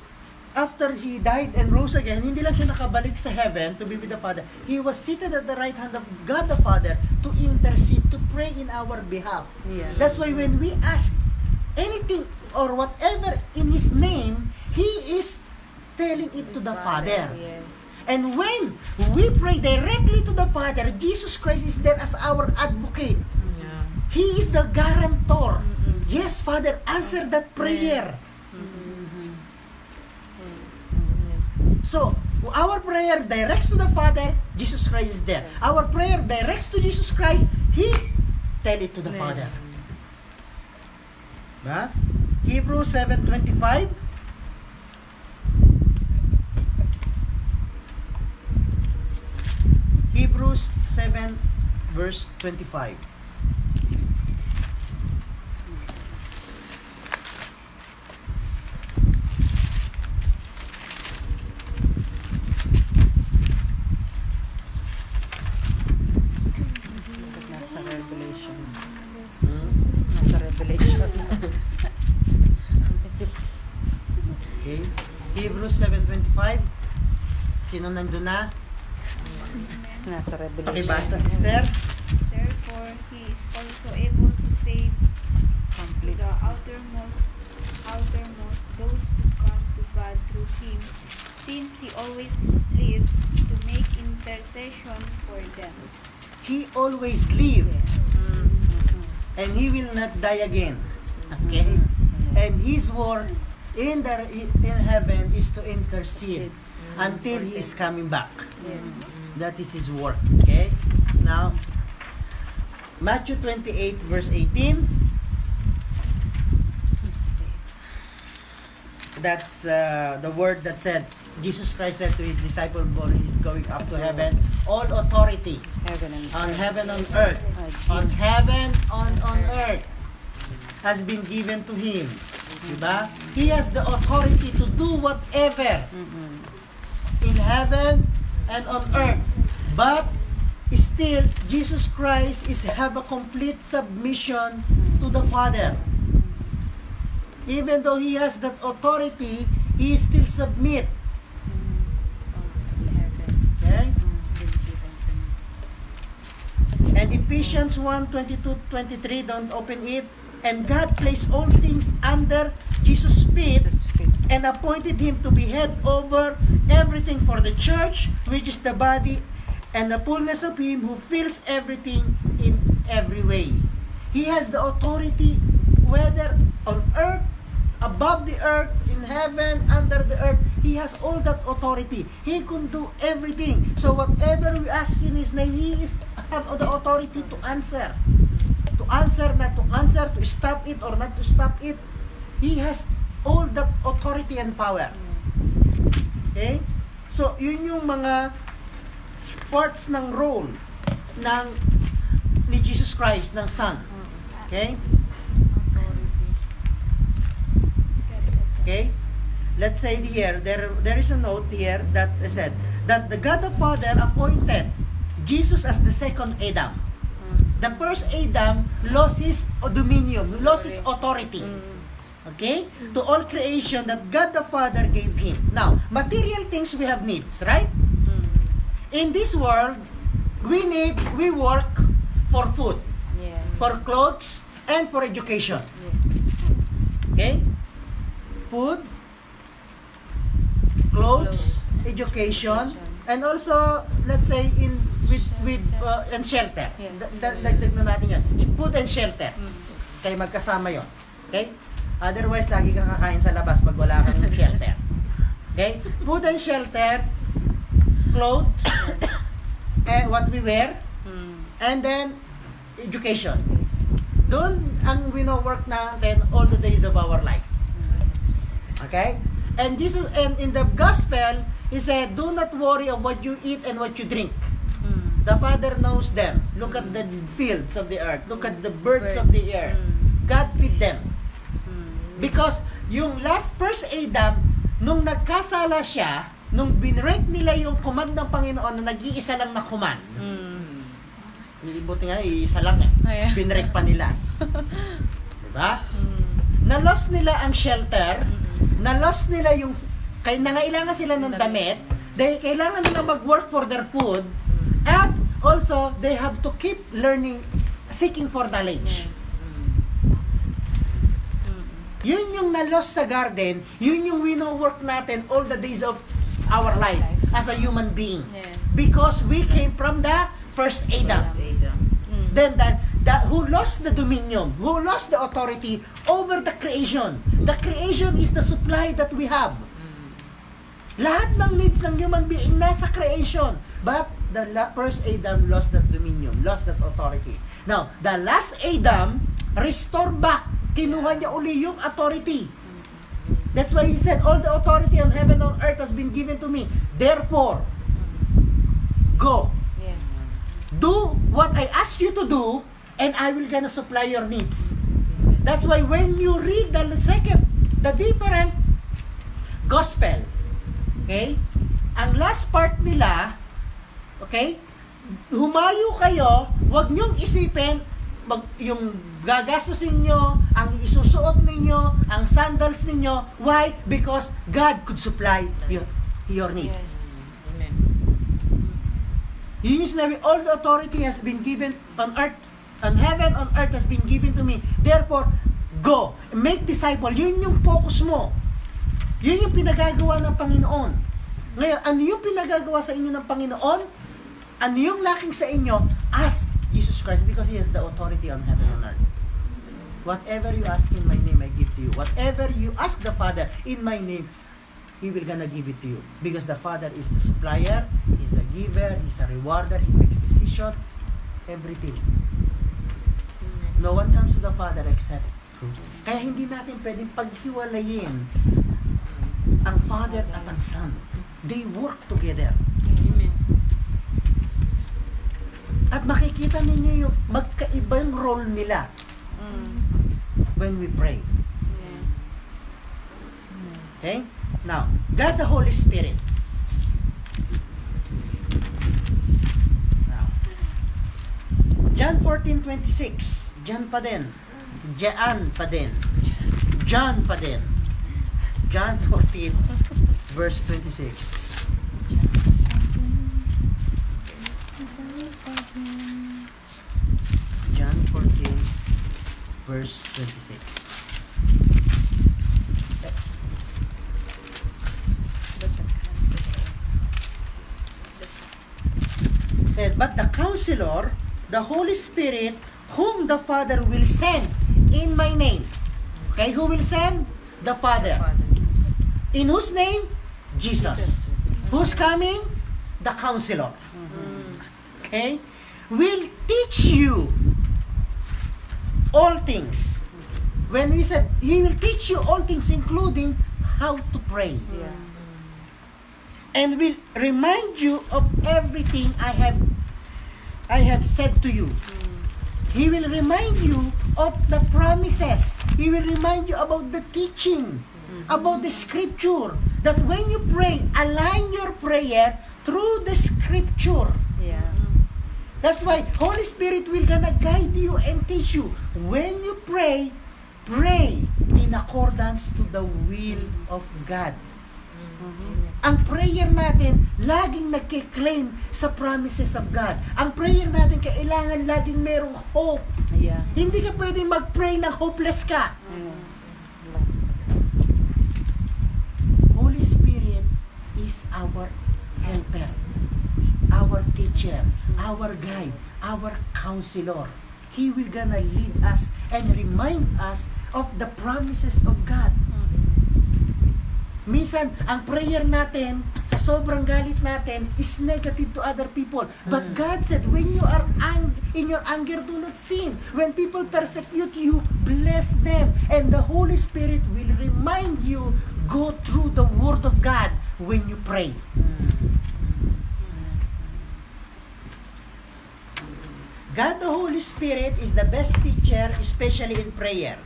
after he died and rose again. Hindi lang siya nakabalik sa heaven to be with the Father. He was seated at the right hand of God the Father to intercede, to pray in our behalf. Yeah. That's why when we ask anything or whatever in His name, He is telling it to the Father. Yes. And when we pray directly to the Father, Jesus Christ is there as our advocate. Yeah. He is the guarantor. Mm-mm. Yes, Father, answer that prayer. Amen. So, our prayer directs to the Father, Jesus Christ is there. Our prayer directs to Jesus Christ, He tell it to the Father. Ba? Hebrews 7:25. Hebrews 7 verse 25. Nasa Revelation. Hmm? Nasa Revelation. Okay. Hebrews 7:25. Sino nandun na? Nasa Revelation. Pakibasa, sister. Therefore, he is also able to save to Complete. the outermost those who come to God through him, since he always lives to make intercession for them. He always live Mm-hmm. and He will not die again. Okay? Mhm. And His work in heaven is to intercede until He is coming back. Yes. That is His work. Okay? Now, Matthew 28 verse 18. That's the word that said, Jesus Christ said to His disciple when He's going up to heaven, all authority Heaven and on earth. heaven on earth, on heaven on earth has been given to Him. Diba? He has the authority to do whatever Mhm. in heaven and on earth. But still, Jesus Christ is have a complete submission to the Father. Even though He has that authority, He still submit. Okay? And Ephesians 1:22-23, don't open it. And God placed all things under Jesus' feet Jesus' feet. and appointed Him to be head over everything for the church, which is the body, and the fullness of Him who fills everything in every way. He has the authority whether on earth, above the earth, in heaven, under the earth. He has all that authority. He can do everything. So whatever we ask in His name, He is have the authority to answer. To answer, not to answer, to stop it or not to stop it. He has all that authority and power. Okay? So, yun yung mga parts ng role ng ni Jesus Christ, ng Son. Okay? Okay? Let's say here, there is a note here that said that the God the Father appointed Jesus as the second Adam. The first Adam lost his dominion, lost his authority. Okay? To all creation that God the Father gave him. Now, material things we have needs, right? In this world, we work for food, Yes. for clothes, and for education. Yes. Okay? Food, clothes, education, and also, let's say, and shelter. Yes. Dagdag na natin yan. Food and shelter. Kaya magkasama yon. Okay? Otherwise, lagi kang kakain sa labas pag wala kang shelter. Okay? Food and shelter, clothes, and what we wear, and then education. Doon ang wino-work natin all the days of our life. Okay? And Jesus, and in the gospel, He said, do not worry of what you eat and what you drink. The Father knows them. Look at the fields of the earth. Look at the birds of the air. God feed them. Because yung first Adam, nung nagkasala siya, nung binrek nila yung command ng Panginoon na nag-iisa lang na command, buti nga, iisa lang eh. Ayan. Binrek pa nila. Diba? Na-lost nila ang shelter, na-lost nila yung, kaya nangailangan sila ng damit, kailangan nila mag-work for their food, and also, they have to keep learning, seeking for knowledge. Yun yung na-lost sa garden, yun yung wino-work natin all the days of our life as a human being. Yes. Because we came from the first Adam. Then who lost the dominion, who lost the authority over the creation. The creation is the supply that we have. Lahat ng needs ng human being nasa creation. But the first Adam lost that dominion, lost that authority. Now, the last Adam restored back. Kinuha niya uli yung authority. That's why he said, all the authority on heaven and on earth has been given to me. Therefore, go. Yes. Do what I ask you to do, and I will gonna supply your needs. That's why when you read the different gospel, okay, ang last part nila, okay, humayo kayo, wag niyong isipin, yung gagastusin nyo, ang isusuot ninyo, ang sandals ninyo. Why? Because God could supply your needs. Yes. Amen. Yun yung sinabi, all the authority has been given on earth, on heaven, on earth has been given to me. Therefore, go, make disciple. Yun yung focus mo. Yun yung pinagagawa ng Panginoon. Ngayon, ano yung pinagagawa sa inyo ng Panginoon? Ano yung lacking sa inyo? Ask Jesus Christ, because He has the authority on heaven and earth. Whatever you ask in my name, I give to you. Whatever you ask the Father in my name, He will gonna give it to you. Because the Father is the supplier, He's a giver, He's a rewarder, He makes decision, everything. No one comes to the Father except through Him. Kaya hindi natin pwedeng paghiwalayin ang Father at ang Son. They work together. Amen. At makikita ninyo yung magkaibang role nila when we pray. Okay? Now, God the Holy Spirit. Now, John 14:26. John pa din. John 14, verse 26. John 14, verse 26. Said, but the Counselor, the Holy Spirit, whom the Father will send in my name. Okay, who will send? The Father. In whose name? Jesus. Who's coming? The Counselor. Okay? Will teach you all things. When we said, He will teach you all things, including how to pray. Yeah. And will remind you of everything I have said to you. He will remind you of the promises. He will remind you about the teaching, about the scripture. That when you pray, align your prayer through the scripture. Yeah. That's why Holy Spirit will gonna guide you and teach you. When you pray, pray in accordance to the will of God. Ang prayer natin, laging nagkiklaim sa promises of God. Ang prayer natin, kailangan laging merong hope. Yeah. Hindi ka pwedeng mag-pray na hopeless ka. Holy Spirit is our helper, our teacher, our guide, our counselor. He will gonna lead us and remind us of the promises of God. Minsan, ang prayer natin, sa sobrang galit natin, is negative to other people. But God said, when you are in your anger, do not sin. When people persecute you, bless them. And the Holy Spirit will remind you, go through the Word of God when you pray. God the Holy Spirit is the best teacher, especially in prayer.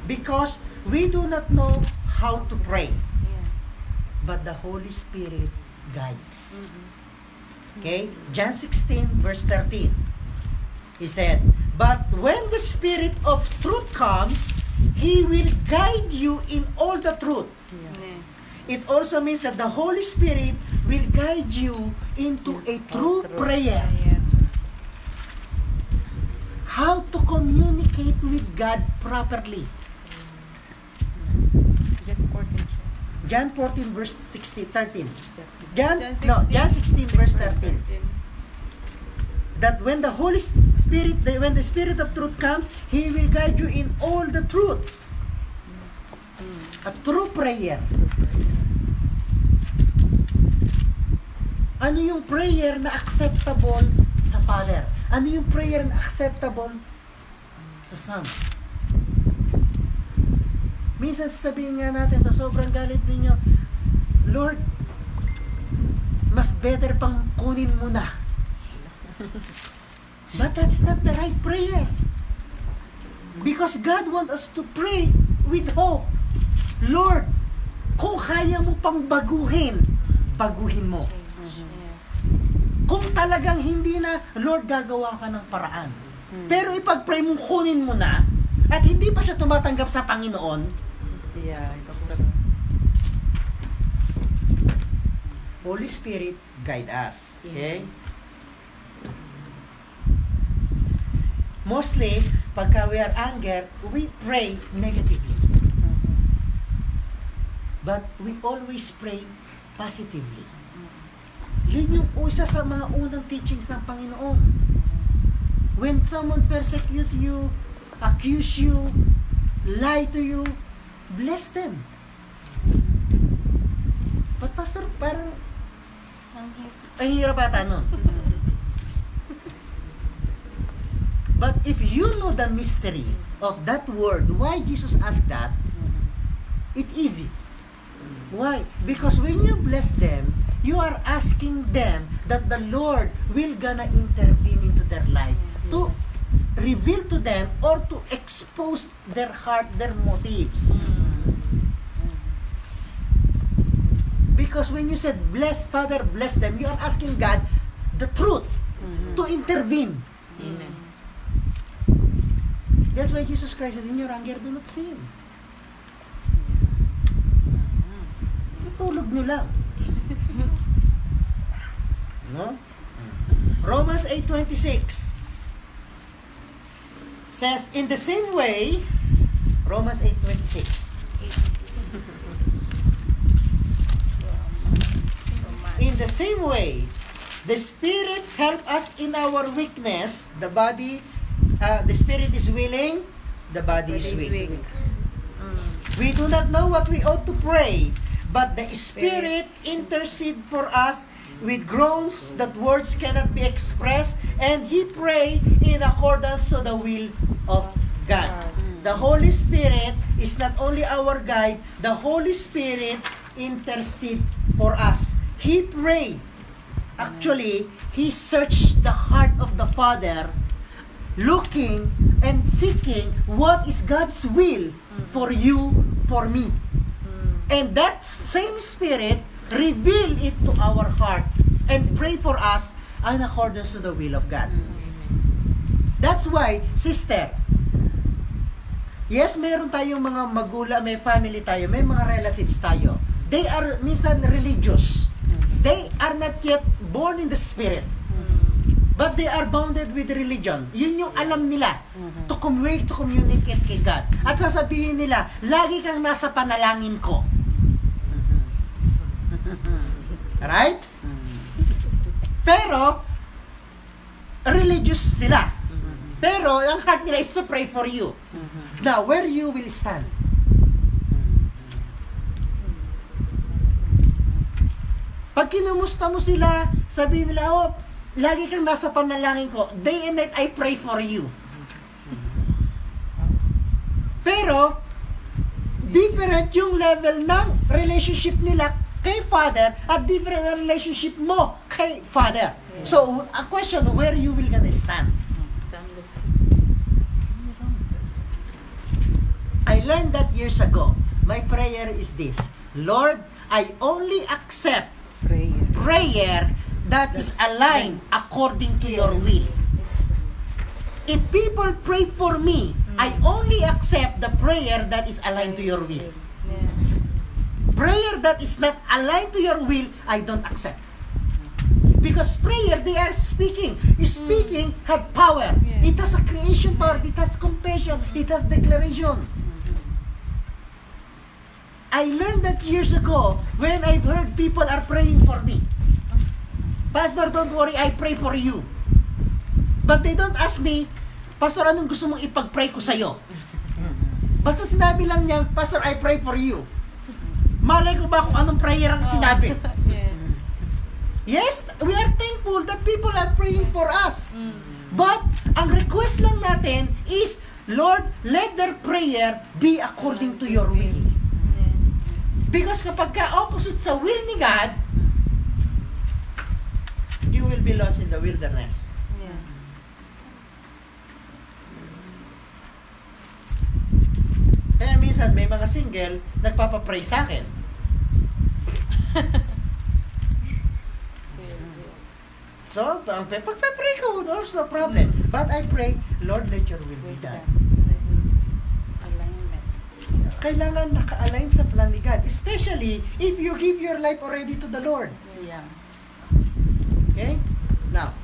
Because we do not know how to pray. But the Holy Spirit guides. Okay? John 16, verse 13. He said, but when the Spirit of truth comes, He will guide you in all the truth. Yeah. It also means that the Holy Spirit will guide you into a true prayer. How to communicate with God properly. John 14 verse 13. John 16 verse 13. That when the Holy Spirit, when the Spirit of truth comes, He will guide you in all the truth. A true prayer. Ano yung prayer na acceptable sa Father? Ano yung prayer na acceptable sa Son? Minsan sasabihin nga natin sa sobrang galit ninyo, Lord, mas better pang kunin mo na. But that's not the right prayer. Because God wants us to pray with hope. Lord, kung kaya mo pang baguhin, baguhin mo. Kung talagang hindi na, Lord, gagawa ka ng paraan. Pero ipag-pray mong kunin mo na, at hindi pa siya tumatanggap sa Panginoon, Yeah, Holy Spirit, guide us. Okay? Mostly, pagka we are anger, we pray negatively. But we always pray positively. Yun yung isa sa mga unang teachings ng Panginoon. When someone persecute you, accuse you, lie to you, bless them. But Pastor, parang ang hirap ata nun. But if you know the mystery of that word, why Jesus asked that, it's easy. Why? Because when you bless them, you are asking them that the Lord will gonna intervene into their life to reveal to them or to expose their heart, their motives. Because when you said, bless Father, bless them, you are asking God the truth to intervene. Amen. That's why Jesus Christ said, in your anger, do not sin. Tutulog nyo lang. No? Romans 8:26 says, in the same way, Romans 8:26, in the same way, the Spirit help us in our weakness. The body, the Spirit is willing, the body is weak. We do not know what we ought to pray, but the Spirit intercede for us with groans that words cannot be expressed, and He pray in accordance to the will of God. The Holy Spirit is not only our guide, the Holy Spirit intercede for us. He prayed. Actually, He searched the heart of the Father, looking and seeking what is God's will for you, for me. And that same Spirit reveal it to our heart and pray for us in accordance to the will of God. That's why, sister, yes, meron tayong mga magulang, may family tayo, may mga relatives tayo. They are minsan religious. They are not yet born in the Spirit. But they are bounded with religion. Yun yung alam nila to communicate kay God. At sasabihin nila, lagi kang nasa panalangin ko. Right? Pero, religious sila. Pero, ang heart nila is to pray for you. Now, where you will stand? Pag kinumusta mo sila, sabihin nila, oh, lagi kang nasa panalangin ko. Day and night, I pray for you. Pero, different yung level ng relationship nila kay Father at different ang relationship mo kay Father. Yeah. So, a question, where you will gonna stand? Stand the I learned that years ago. My prayer is this, Lord, I only accept prayer that is aligned according to your will. If people pray for me I only accept the prayer that is aligned to your will. Yeah. Prayer that is not aligned to your will, I don't accept. Because prayer, they are speaking. Speaking have power. Yeah. It has a creation power. It has compassion. It has declaration. I learned that years ago when I've heard people are praying for me. Pastor, don't worry, I pray for you. But they don't ask me, Pastor, anong gusto mong ipag-pray ko sa'yo? Basta sinabi lang niya, Pastor, I pray for you. Malay ko ba kung anong prayer ang sinabi? Yeah. Yes, we are thankful that people are praying for us. Mm. But, ang request lang natin is, Lord, let their prayer be according to your will. Because kapag ka-opposite sa will ni God, you will be lost in the wilderness. Yeah. Kaya minsan, may mga single, nagpapapray sa akin. So, pagpapray ko, there's no problem. But I pray, Lord, let your will be done. Alignment. Kailangan naka-align sa plan ni God. Especially, if you give your life already to the Lord. Yeah. Okay? Now,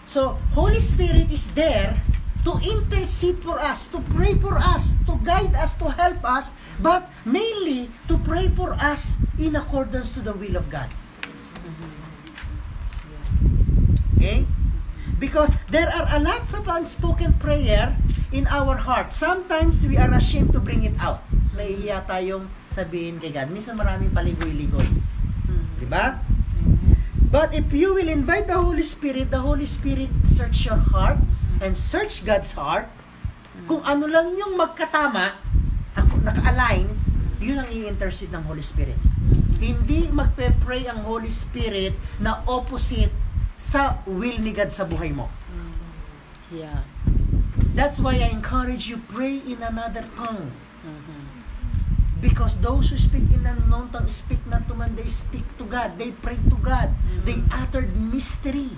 so, Holy Spirit is there to intercede for us, to pray for us, to guide us, to help us, but mainly to pray for us in accordance to the will of God. Okay? Because there are a lot of unspoken prayer in our heart. Sometimes we are ashamed to bring it out. Nahihiya tayong sabihin kay God. Minsan maraming paligoy-ligoy. Diba? But if you will invite the Holy Spirit search your heart and search God's heart. Kung ano lang yung magkatama, naka-align, yun ang i-intercede ng Holy Spirit. Hindi magpe-pray ang Holy Spirit na opposite sa will ni God sa buhay mo. Yeah. That's why I encourage you, pray in another tongue. Because those who speak in an unknown tongue speak not to man, they speak to God. They pray to God. They uttered mystery.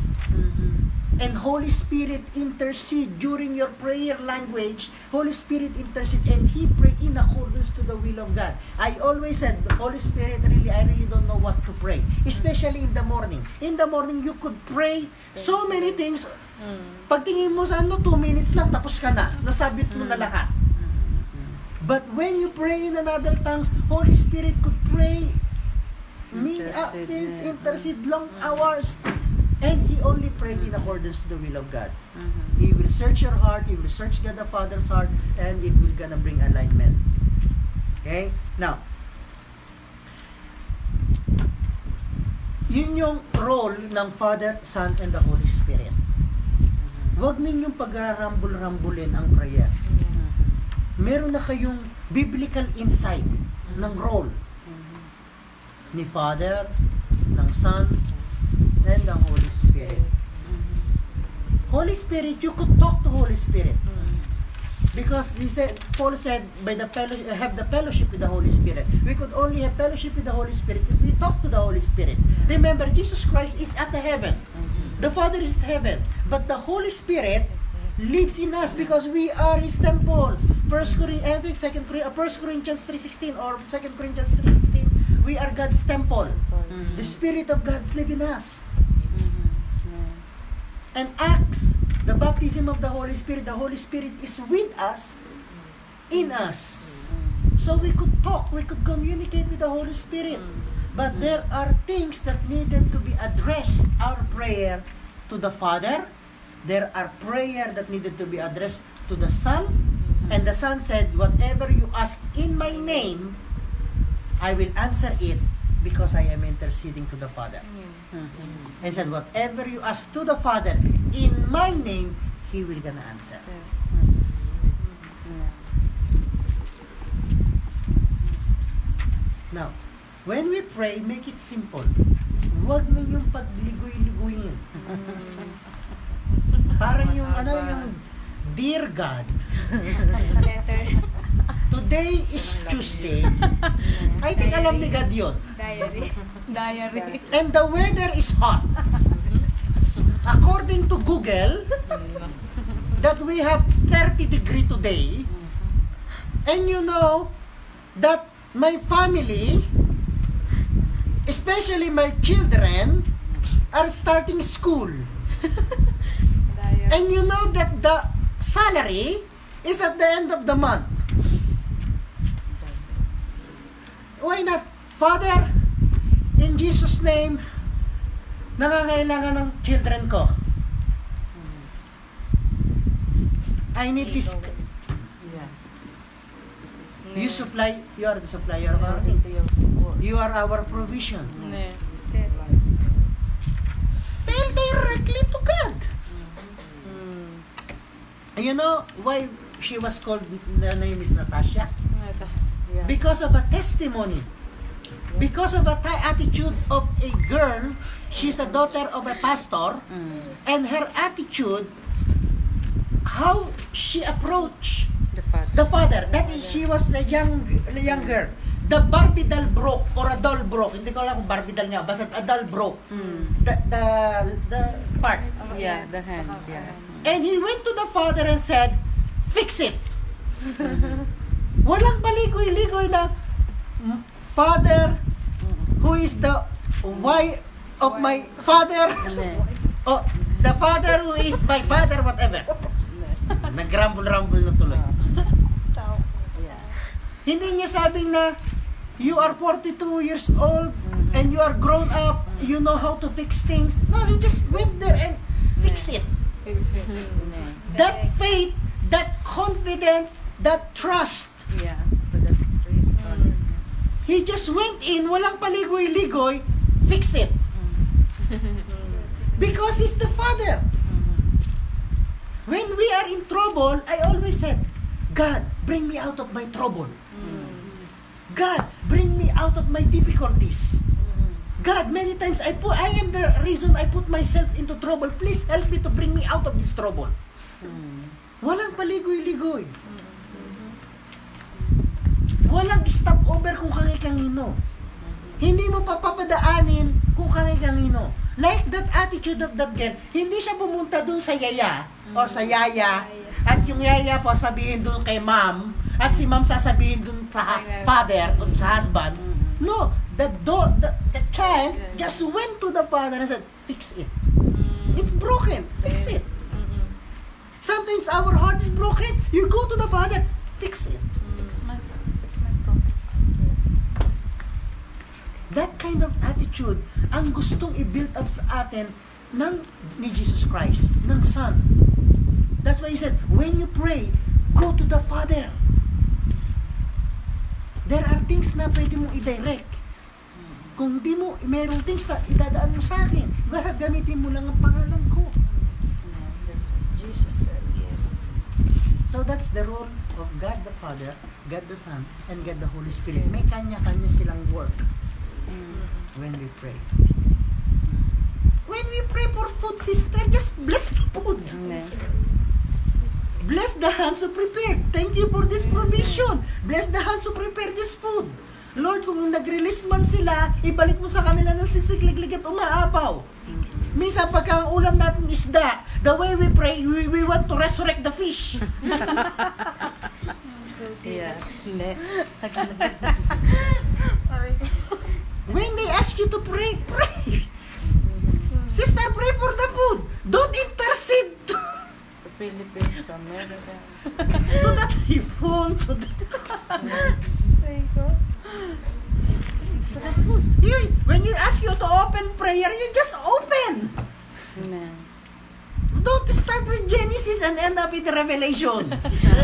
And Holy Spirit intercede during your prayer language. Holy Spirit intercede and He pray in accordance to the will of God. I always said, the Holy Spirit, I really don't know what to pray. Especially in the morning. In the morning, you could pray so many things. Pagtingin mo sa 2 minutes lang, tapos ka na. Nasabit mo na lahat. But when you pray in another tongues, Holy Spirit could pray intercede long hours. And He only prayed in accordance to the will of God. He will search your heart, He will search God the Father's heart, and it will gonna bring alignment. Okay? Now, yun yung role ng Father, Son, and the Holy Spirit. Huwag ninyong pagrarambul-rambulin ang prayer. Meron na kayong biblical insight ng role ni Father, ng Son, and the Holy Spirit. Holy Spirit, you could talk to Holy Spirit. Because Paul said, have the fellowship with the Holy Spirit. We could only have fellowship with the Holy Spirit if we talk to the Holy Spirit. Remember, Jesus Christ is at the heaven. The Father is in heaven. But the Holy Spirit lives in us because we are His temple. 1 Corinthians 3:16 or 2 Corinthians 3:16, we are God's temple. The Spirit of God lives in us. And Acts, the baptism of the Holy Spirit is with us, in us. So we could talk, we could communicate with the Holy Spirit. But there are things that needed to be addressed. Our prayer to the Father, there are prayer that needed to be addressed to the Son, and the Son said, whatever you ask in my name, I will answer it because I am interceding to the Father. And said, whatever you ask to the Father in my name, He will gonna answer. Now, when we pray, make it simple. Huwag ninyong pagligoy-ligoyin. Parang yung Dear God, Letter. today is Tuesday. I think alam ni God yun. Diary. And the weather is hot. According to Google, that we have 30 degree today, and you know that my family, especially my children, are starting school. And you know that the salary is at the end of the month. Why not? Father, in Jesus' name, nangangailangan ng children ko. I need this. Yeah. You supply, you are the supplier of our needs. You are our provision. Ne. Tell directly to God. Mm. You know why she was called, the name is Natasha? Yeah. Because of a testimony. Because of a attitude of a girl, she's a daughter of a pastor, and her attitude, how she approached The father. the father. That is, she was a young girl. The Barbie doll broke, or a doll broke. Hindi ko alam kung Barbie doll nga, basta a doll broke. The part. Yeah, the hands. Yeah. And he went to the father and said, fix it. Walang paligoy-ligoy na, father, who is the wife of my father, oh, the father who is my father, whatever. Nag-rumble-rumble na tuloy. Yeah. Hindi niya sabing na, you are 42 years old, and you are grown up, you know how to fix things. No, he just went there and fixed it. That faith, that confidence, that trust, Yeah. To the priest. he just went in, walang paligoy-ligoy, fix it. Because he's the father. When we are in trouble, I always said, God, bring me out of my trouble. God, bring me out of my difficulties. God, many times I am the reason I put myself into trouble. Please help me to bring me out of this trouble. Walang paligoy-ligoy. Walang stopover kung kangay-kangino. Hindi mo papapadaanin kung kangay-kangino. Like that attitude of that girl, hindi siya pumunta dun sa yaya o sa yaya, at yung yaya po sabihin dun kay ma'am, at si ma'am sasabihin dun sa father o sa husband. No, the child just went to the father and said, fix it. It's broken, fix it. Sometimes our heart is broken, you go to the father, fix it. Fix my problem. Yes. That kind of attitude ang gustong i-build up sa atin ni Jesus Christ, ng Son. That's why he said, when you pray, go to the Father. There are things na pwede mong i-direct. Kung di mo, mayroong things na idadaan mo sa akin, basta gamitin mo lang ang pangalan ko. Jesus said yes. So that's the role of God the Father, God the Son, and God the Holy Spirit. May kanya-kanya silang work when we pray. When we pray for food, sister, just bless the food. Bless the hands who prepared. Thank you for this provision. Bless the hands who prepared this food. Lord, kung nag-release man sila, ibalik mo sa kanila ng sisikliglig at umaapaw. Minsan pagka ang ulam natin isda, the way we pray, we want to resurrect the fish. Yeah. When they ask you to pray, pray. Sister, pray for the food. Don't intercede to The Philippines, America. the typhoon, to the food. When you ask you to open prayer, you just open. Amen. Don't start with Genesis and end up with Revelation. Sister,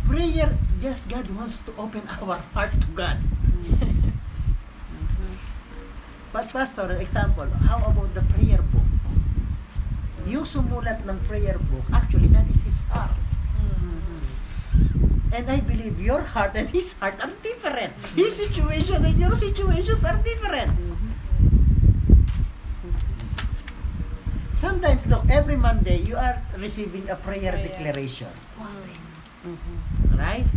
prayer, just God wants to open our heart to God. But Pastor, example, how about the prayer book? Yung sumulat ng prayer book, actually that is his heart. And I believe your heart and his heart are different. His situation and your situations are different. Sometimes, look, every Monday, you are receiving a prayer declaration. Right?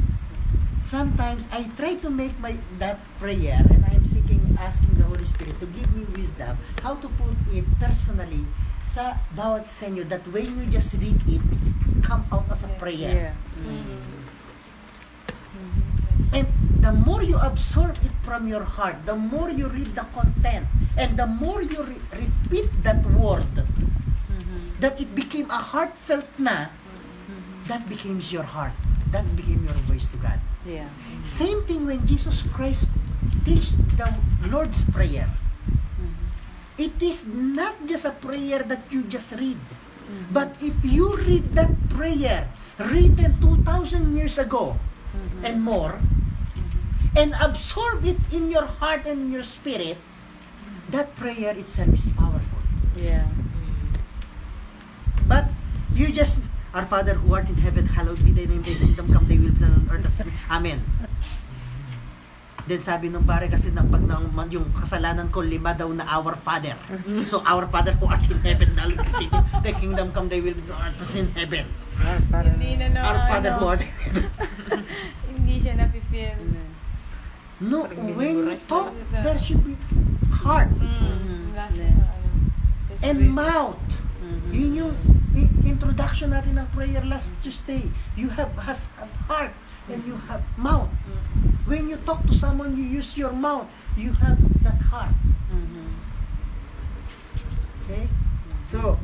sometimes I try to make that prayer, and I'm asking the Holy Spirit to give me wisdom how to put it personally sa bawat sa inyo, that when you just read it, it's come out as a prayer. Yeah. And the more you absorb it from your heart, the more you read the content, and the more you repeat that word, that it became a heartfelt na, that becomes your heart. That became your voice to God. Yeah. Same thing when Jesus Christ teach the Lord's Prayer. It is not just a prayer that you just read. But if you read that prayer written 2,000 years ago and more, and absorb it in your heart and in your spirit, that prayer itself is powerful. Yeah. But you just, Our Father who art in heaven, hallowed be thy name, thy kingdom come, thy will be done on earth as Amen. Then sabi nung pare kasi yung kasalanan ko 5 daw na Our Father. So Our Father who art in heaven, hallowed be thy kingdom come, thy will be done on earth as in heaven. Hindi na Our Father who art in heaven. Hindi siya na-feel. No, when we talk, there should be heart Wala siya sa and mouth. Yun yung introduction natin ng prayer last Tuesday. You have heart and you have mouth. When you talk to someone, you use your mouth. You have that heart. Okay? So,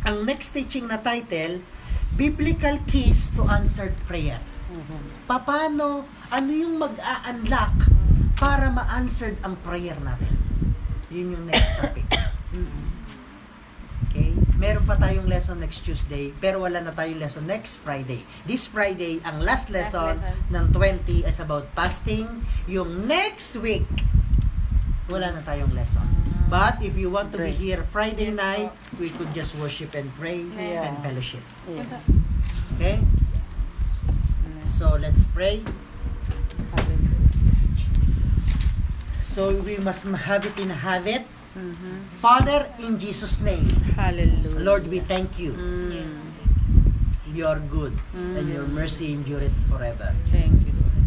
ang next teaching na title, Biblical Keys to Answered Prayer. Paano, ano yung mag-a-unlock para ma-answered ang prayer natin? Yun yung next topic. Okay? Meron pa tayong lesson next Tuesday, pero wala na tayong lesson next Friday. This Friday, ang last lesson ng 20 is about fasting. Yung next week, wala na tayong lesson. But if you want to be here Friday night, we could just worship and pray and fellowship. Yes. Okay? So, let's pray. So, we must have it in habit. Father, in Jesus' name, Hallelujah. Lord, we thank you. Yes. You are good, and your mercy endureth forever. Thank you, Lord.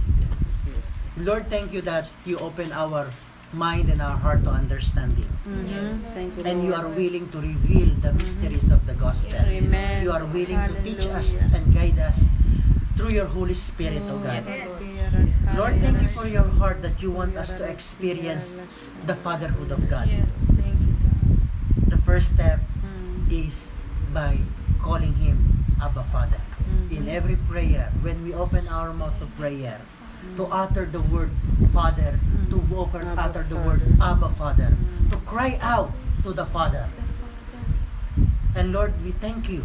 Lord, thank you that you open our mind and our heart to understanding. Thank you, And you Lord. are willing to reveal the mysteries of the gospel. Amen. You are willing to teach us Hallelujah. and guide us through your Holy Spirit, O God. Lord, thank you for your heart that you want us to experience the fatherhood of God. Yes. Thank you, God. The first step is by calling Him Abba Father. In every prayer, when we open our mouth to prayer, to utter the word Father, to utter the word Abba Father, to cry out to the Father. And Lord, we thank you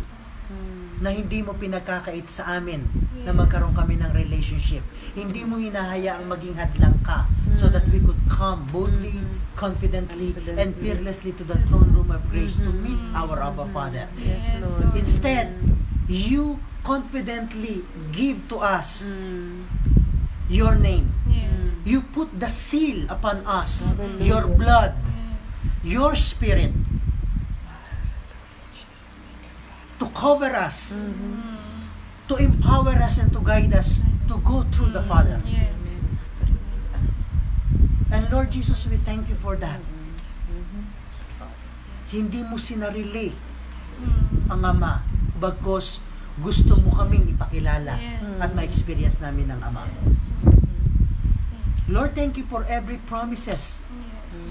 na hindi mo pinagkakait sa amin na magkaroon kami ng relationship. Hindi mo hinahayaang maging hadlang ka so that we could come boldly, confidently, and fearlessly to the throne room of grace to meet our Abba Father. Yes, Lord. Instead, you confidently give to us your name. Yes. You put the seal upon us, Hallelujah. your blood, Yes. your spirit, to cover us, to empower us and to guide us to go through the Father. Yes. And Lord Jesus, we thank you for that. Hindi mo sinarili ang Ama, bagkos gusto mo kaming ipakilala at ma-experience namin ng Ama. Lord, thank you for every promises Yes.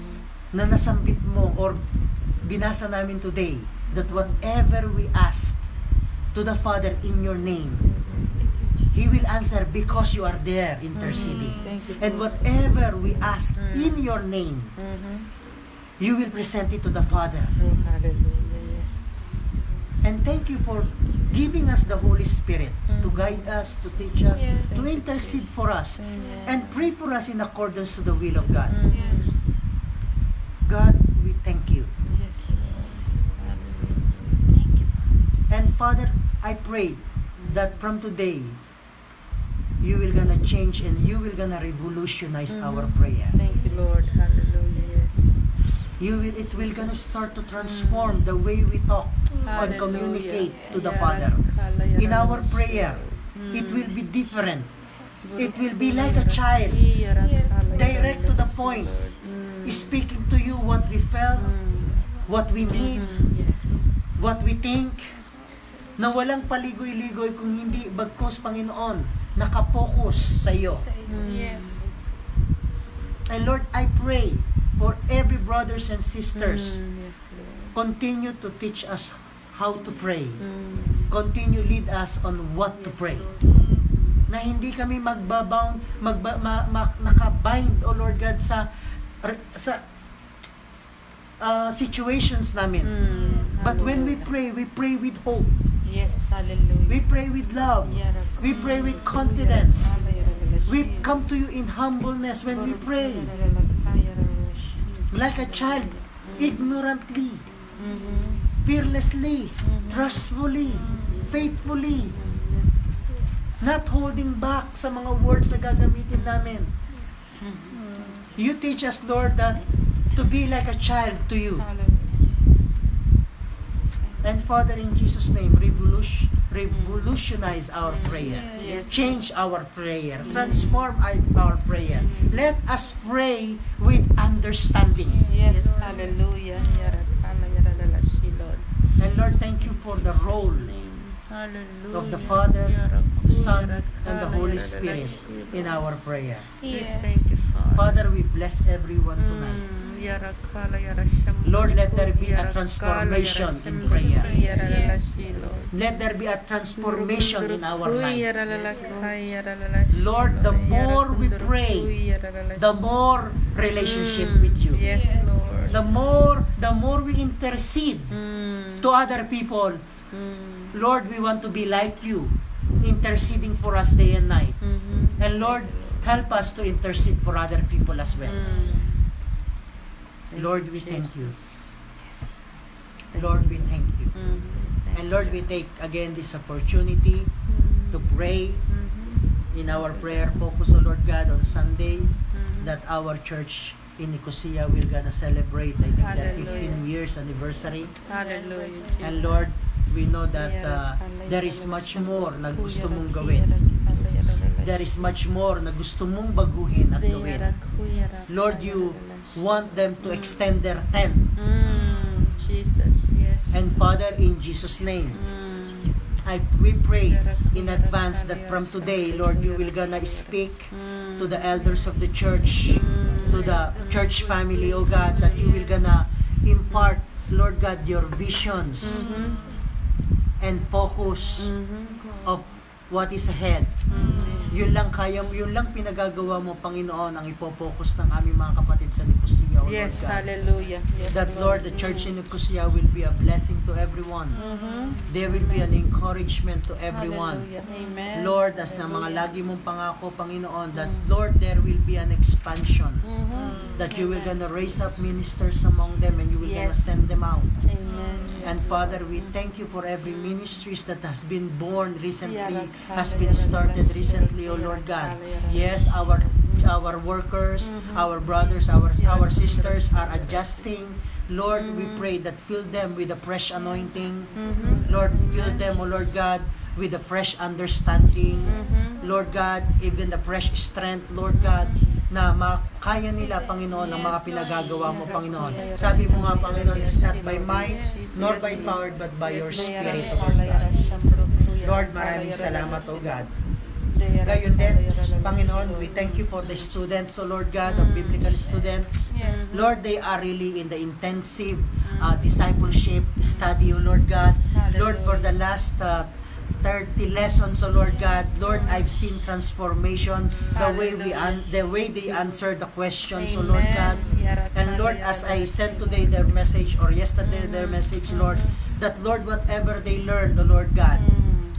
na nasambit mo or binasa namin today, that whatever we ask to the Father in your name, He will answer because you are there interceding. Thank you, And Lord. whatever we ask in your name, you will present it to the Father. Hallelujah. Yes. And thank you for giving us the Holy Spirit to guide us, to teach us, Yes. to intercede for us, Yes. and pray for us in accordance to the will of God. Yes. God, we thank you. Yes, Lord. Hallelujah. And Father, I pray that from today, you will gonna change and you will gonna revolutionize our prayer. Thank you, Lord. Hallelujah. Yes. It will gonna start to transform the way we talk and Hallelujah. communicate to the Yeah. Father. Hallelujah. In our prayer, it will be different. It will be like a child, direct to the point, speaking to you what we felt, what we need, what we think, na walang paligoy-ligoy kung hindi bagkus Panginoon, nakapokus sa iyo. Yes. And Lord, I pray for every brothers and sisters, Yes, Lord. continue to teach us how to pray. Continue lead us on what to pray. Na hindi kami magbabound, nakabind, O Lord God, sa situations namin. But when we pray with hope. Yes, hallelujah. We pray with love. We pray with confidence. We come to you in humbleness when we pray. Like a child, ignorantly, fearlessly, trustfully, faithfully, not holding back sa mga words na gagamitin namin. You teach us, Lord, that to be like a child to you. And Father, in Jesus' name, revolutionize our prayer. Yes. Change our prayer. Transform our prayer. Let us pray with understanding. Yes, hallelujah. Lord. And Lord, thank you for the role Hallelujah. of the Father, Son, and the Holy Spirit in our prayer. Yes, thank you, Father. Father, we bless everyone tonight. Lord, let there be a transformation in prayer. Let there be a transformation in our life. Lord, the more we pray, the more relationship with you. Yes, Lord. The more we intercede to other people, Lord, we want to be like you, interceding for us day and night. And Lord, help us to intercede for other people as well. Lord, we thank you. Lord, we thank you. And Lord, we take again this opportunity to pray in our prayer focus, O Lord God, on Sunday, that our church in Nicosia will gonna celebrate, I think, that 15 years anniversary. Hallelujah. And Lord, we know that there is much more na gusto mong gawin. There is much more na gusto mong baguhin at gawin. Lord, you want them to extend their tent. Jesus, yes. And Father, in Jesus' name, we pray in advance that from today, Lord, you will gonna speak to the elders of the church, to the church family, oh God, that you will gonna impart, Lord God, your visions and focus of what is ahead. Yun lang pinagagawa mo, Panginoon, ang ipopokus ng aming mga kapatid sa Nicosia, O Yes, Lord God. hallelujah. Yes, That, Lord, the church in Nicosia will be a blessing to everyone. There will be an encouragement to everyone. Hallelujah. Amen. Lord, as na mga lagi mong pangako, Panginoon, that, Lord, there will be an expansion. That you will gonna raise up ministers among them and you will gonna Yes. send them out. Amen. And Father, we thank you for every ministries that has been born recently, has been started recently, O Lord God. Yes, our workers, our brothers, our sisters are adjusting. Lord, we pray that fill them with a fresh anointing. Lord, fill them, O Lord God, with a fresh understanding. Lord God, even the fresh strength, Lord God, na makaya nila, Panginoon, ang mga pinagagawa mo, Panginoon. Sabi mo nga, Panginoon, it's not by might, nor by power, but by your Spirit, O Lord God. Lord, maraming salamat, O God. Gayon din, Panginoon, we thank you for the students, O Lord God, of biblical students. Lord, they are really in the intensive discipleship study, O Lord God. Lord, for the last 30 lessons, O Lord God, Lord, I've seen transformation, the way they answer the questions, O Lord God. And Lord, as I sent today their message, or yesterday their message, Lord, that Lord, whatever they learned, O Lord God,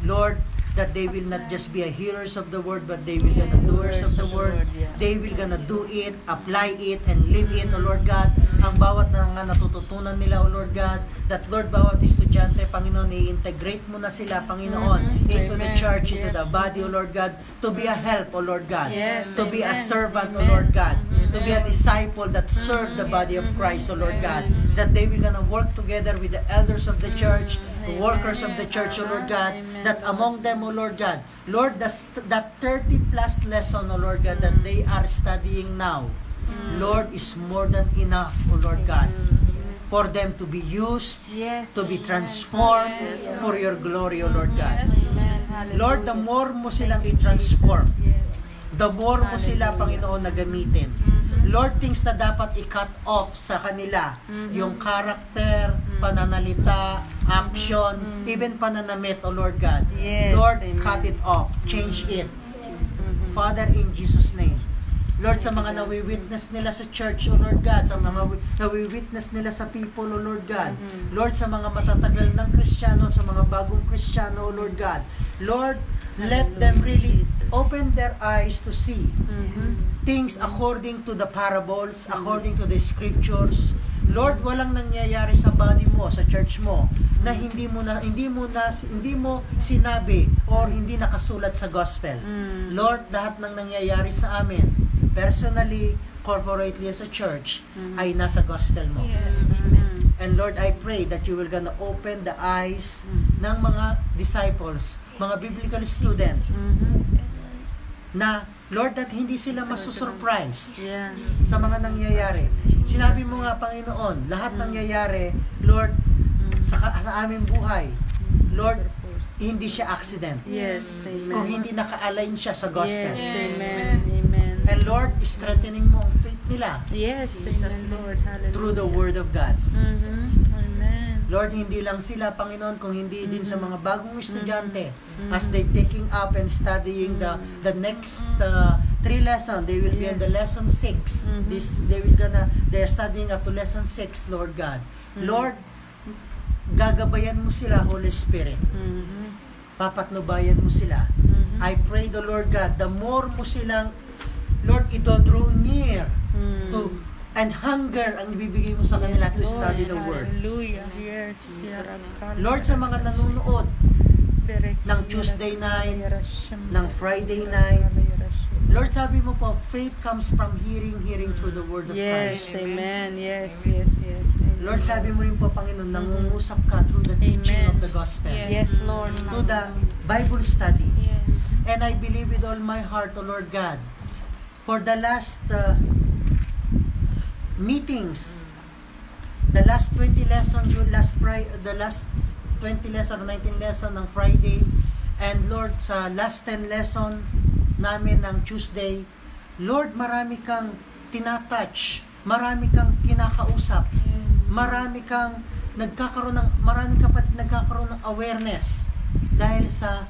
Lord, that they will not just be a hearers of the word, but they will be the doers of the word. They will gonna do it, apply it, and live it, O Lord God. Ang bawat na nga natututunan nila, O Lord God, that Lord, bawat estudyante, Panginoon, i-integrate mo na sila, Panginoon, into the church, into the body, O Lord God, to be a help, O Lord God, to be a servant, O Lord God, to be a disciple that serve the body of Christ, O Lord God, that they will gonna work together with the elders of the church, the workers of the church, O Lord God, that among them, O mo, Lord God. Lord, that 30 plus lesson, O Lord God, that they are studying now, Lord, is more than enough, O Lord God, for them to be used, Yes. to be transformed for your glory, O Lord God. Lord, the more mo silang i-transform, the more mo sila, Panginoon, na gamitin. Lord, things na dapat i-cut off sa kanila, yung character, pananalita, action, even pananamit, O Lord God. Yes, Lord, amen. cut it off, change it. Father, in Jesus' name. Lord, sa mga nawi-witness nila sa church, O Lord God, sa mga nawi-witness nila sa people, O Lord God. Lord, sa mga matatagal ng Kristiyano, sa mga bagong Kristiyano, O Lord God. Lord, let them really open their eyes to see things according to the parables, according to the scriptures. Lord, walang nangyayari sa body mo, sa church mo, na hindi mo sinabi or hindi nakasulat sa gospel. Lord, lahat ng nangyayari sa amin, personally, corporately as a church, ay nasa gospel mo. And Lord, I pray that you will gonna open the eyes ng mga disciples, mga biblical student, na Lord, that hindi sila masusurprise Yeah. sa mga nangyayari. Sinabi mo nga, Panginoon, lahat nangyayari, Lord, sa aming buhay, Lord, hindi siya accident. Yes. Kung Amen. hindi naka-align siya sa gospel. Yes. Amen. Amen. And Lord, strengthening mo ang faith nila Yes. Amen, Lord. Hallelujah. through the Word of God. Amen. Lord, hindi lang sila, Panginoon, kung hindi din sa mga bagong estudyante, as they taking up and studying the next 3 lesson, they will be in the lesson 6. They're studying up to lesson 6, Lord God. Lord, gagabayan mo sila, Holy Spirit. Papatnubayan mo sila. I pray the Lord God, the more mo silang, Lord, ito draw near to and hunger ang ibibigay mo sa kanila to study the Word. Hallelujah. Yes. Lord, sa mga nanonood ng Tuesday night, ng Friday night, Lord, sabi mo po, faith comes from hearing through the Word of Yes. Christ. Amen. Yes. Yes. Yes. Amen. Lord, sabi mo rin po, Panginoon, nangungusap ka through the teaching of the gospel. Yes, Lord. To the Bible study. Yes. And I believe with all my heart, O Lord God, for the last meetings, the last 20 lesson, the last 20 lesson, 19 lesson ng Friday, and Lord, sa last 10 lesson namin ng Tuesday, Lord, marami kang tinatouch, marami kang kinakausap, marami kang nagkakaroon ng awareness dahil sa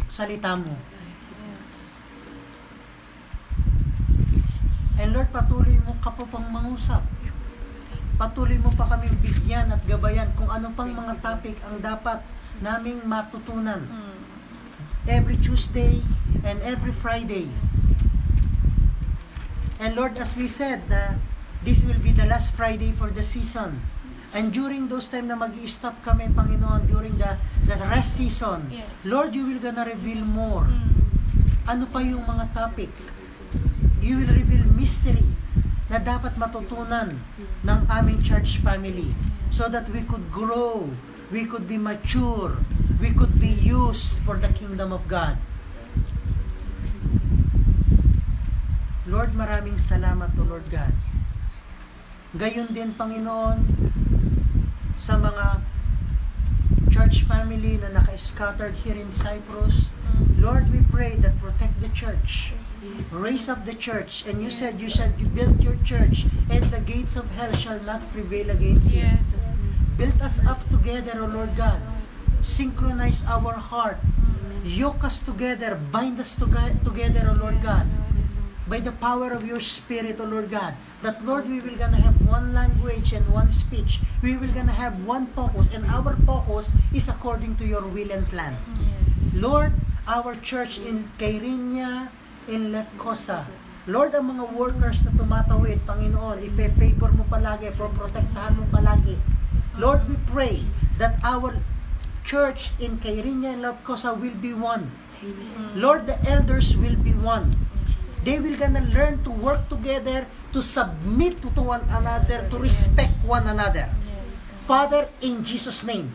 salita mo. And Lord, patuloy mo ka po pang mangusap. Patuloy mo pa kaming bigyan at gabayan kung ano pang mga topic ang dapat naming matutunan. Every Tuesday and every Friday. And Lord, as we said, na this will be the last Friday for the season. And during those time na mag-i-stop kami, Panginoon, during the rest season, Lord, you will gonna reveal more. Ano pa yung mga topic? You will reveal mystery na dapat matutunan ng aming church family so that we could grow, we could be mature, we could be used for the kingdom of God. Lord, maraming salamat o Lord God. Gayon din, Panginoon, sa mga church family na naka-scattered here in Cyprus, Lord, we pray that protect the church. Raise up the church. And you said you shall build your church and the gates of hell shall not prevail against it. Build us up together, O Lord God. Synchronize our heart. Yoke us together. Bind us together, O Lord God. By the power of your Spirit, O Lord God. That, Lord, we will gonna have one language and one speech. We will gonna have one focus. And our focus is according to your will and plan. Lord, our church in Kairinha, in Lefkosa, Lord, ang mga workers na tumatawid, Panginoon, i-favor mo palagi, protektahan mo palagi. Lord, we pray that our church in Kairinha and Lefkosa will be one. Lord, the elders will be one. They will gonna learn to work together, to submit to one another, to respect one another. Father, in Jesus' name,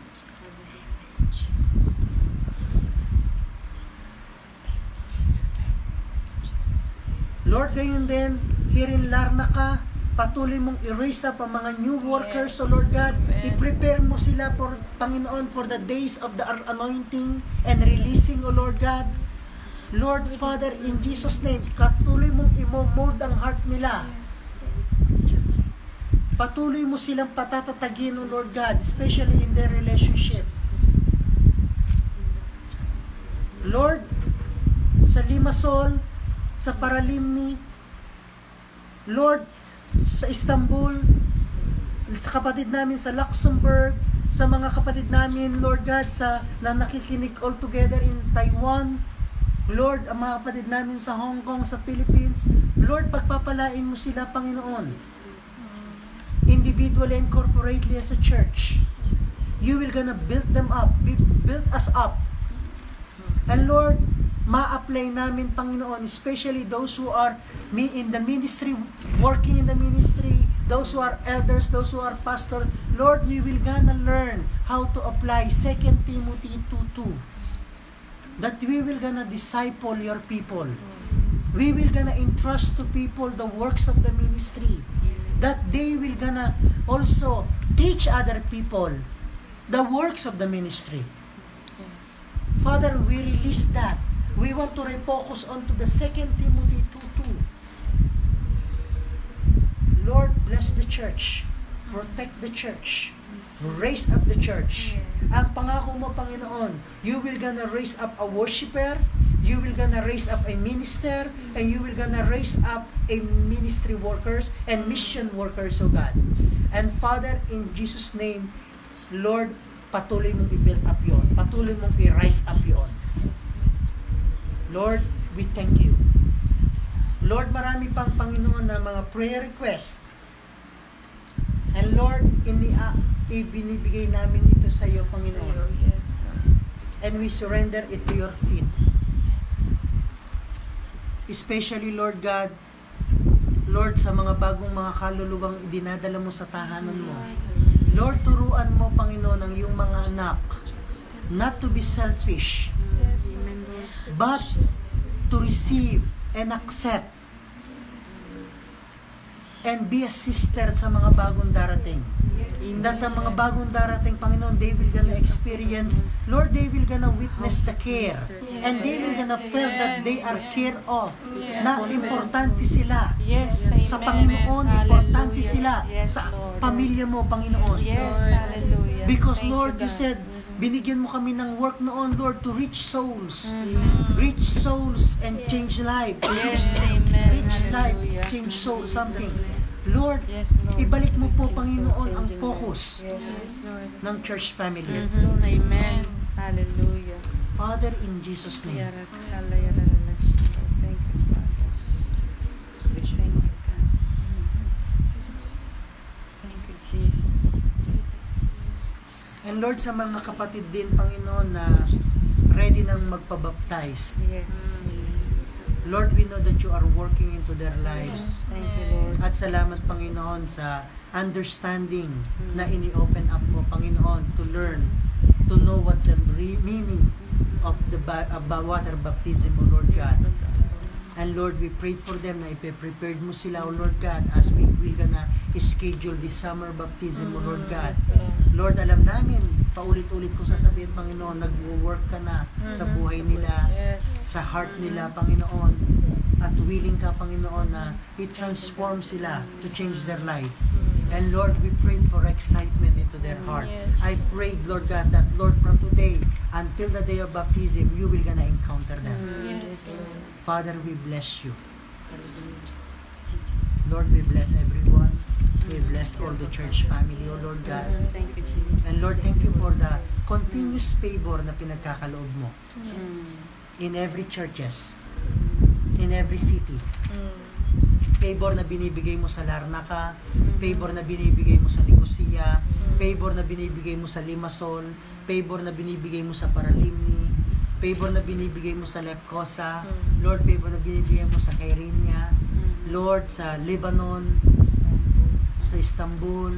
Lord, gayon din, here in Larnaca, patuloy mong i-raise up ang mga new workers, so Lord God, i-prepare mo sila for, Panginoon, for the days of the anointing and releasing, O Lord God. Lord, Father, in Jesus' name, patuloy mong i-mold ang heart nila. Patuloy mo silang patatatagin, O Lord God, especially in their relationships. Lord, sa Limassol, sa Paralimni, Lord, sa Istanbul, sa kapatid namin sa Luxembourg, sa mga kapatid namin, Lord God, na nakikinig all together in Taiwan, Lord, ang mga kapatid namin sa Hong Kong, sa Philippines, Lord, pagpapalain mo sila, Panginoon, individually and corporately as a church. You will gonna build them up, build us up. And Lord, ma-apply namin, Panginoon, especially those who are in the ministry, working in the ministry, those who are elders, those who are pastor. Lord, we will gonna learn how to apply 2 Timothy 2:2. That we will gonna disciple your people. We will gonna entrust to people the works of the ministry. That they will gonna also teach other people the works of the ministry. Father, we release that. We want to refocus on to the 2 Timothy 2:2. Lord, bless the church. Protect the church. Raise up the church. Ang pangako mo, Panginoon, you will gonna raise up a worshiper, you will gonna raise up a minister, and you will gonna raise up a ministry workers and mission workers, O God. And Father, in Jesus' name, Lord, patuloy mong i-build up yon. Patuloy mong i-rise up yon. Lord, we thank you. Lord, marami pang, Panginoon, na mga prayer request. And Lord, ibinibigay namin ito sa iyo, Panginoon. And we surrender it to your feet. Especially, Lord God, Lord, sa mga bagong mga kaluluwang dinadala mo sa tahanan mo. Lord, turuan mo, Panginoon, ang iyong mga anak not to be selfish, but to receive and accept and be a sister sa mga bagong darating. That ang mga bagong darating, Panginoon, they will gonna experience, Lord, they will gonna witness the care, and they will gonna feel that they are care of, na importante sila sa Panginoon, importante sila sa pamilya mo, Panginoon. Because Lord, you said, binigyan mo kami ng work noon, Lord, to reach souls and change life. Reach life, change soul, something. Lord, ibalik mo po, Panginoon, ang focus ng church family. Amen. Hallelujah. Father, in Jesus' name. Thank you, Father. Thank you, God. Thank you, Jesus. And Lord, sa mga kapatid din, Panginoon, na ready nang magpabaptize. Yes. Lord, we know that you are working into their lives. Thank you, Lord. At salamat, Panginoon, sa understanding na ini-open up mo, Panginoon, to learn, to know what's the meaning of the water baptism, O Lord God. And Lord, we prayed for them na ipe-prepared mo sila, O Lord God, as we will gonna schedule the summer baptism, O Lord God. Lord, alam namin, paulit-ulit ko sasabihin, Panginoon, nag-work ka na sa buhay nila, sa heart nila, Panginoon. At willing ka, Panginoon, na i-transform sila to change their life. And Lord, we pray for excitement into their heart. I pray, Lord God, that Lord, from today until the day of baptism, you will gonna encounter them. Father, we bless you. Lord, we bless everyone. We bless all the church family, O Lord God. Thank you, Jesus. And Lord, thank you for the continuous favor na pinagkakaloob mo in every churches, in every city. Favor na binibigay mo sa Larnaca, favor na binibigay mo sa Nicosia, favor na binibigay mo sa Limassol, favor na binibigay mo sa Paralimni, favor na binibigay mo sa Lepcosa, Lord, favor na binibigay mo sa Kyrenia, Lord, sa Lebanon, sa Istanbul,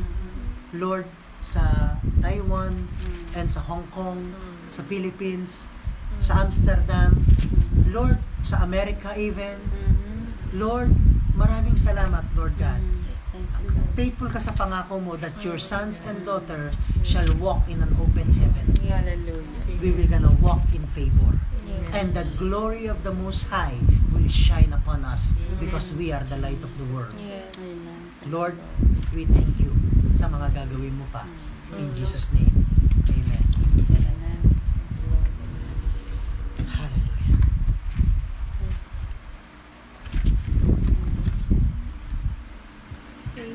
Lord, sa Taiwan, and sa Hong Kong, sa Philippines, sa Amsterdam, Lord, sa America even, Lord, maraming salamat, Lord God. Thank you, Lord. Faithful ka sa pangako mo that your sons and daughters shall walk in an open heaven. Hallelujah. We will gonna walk in favor. Yes. And the glory of the Most High will shine upon us because we are the light of the world. Yes. Amen. Thank Lord, you, we thank you sa mga gagawin mo pa. In Jesus' name, Amen. Lord. Amen. Lord. Hallelujah. Say,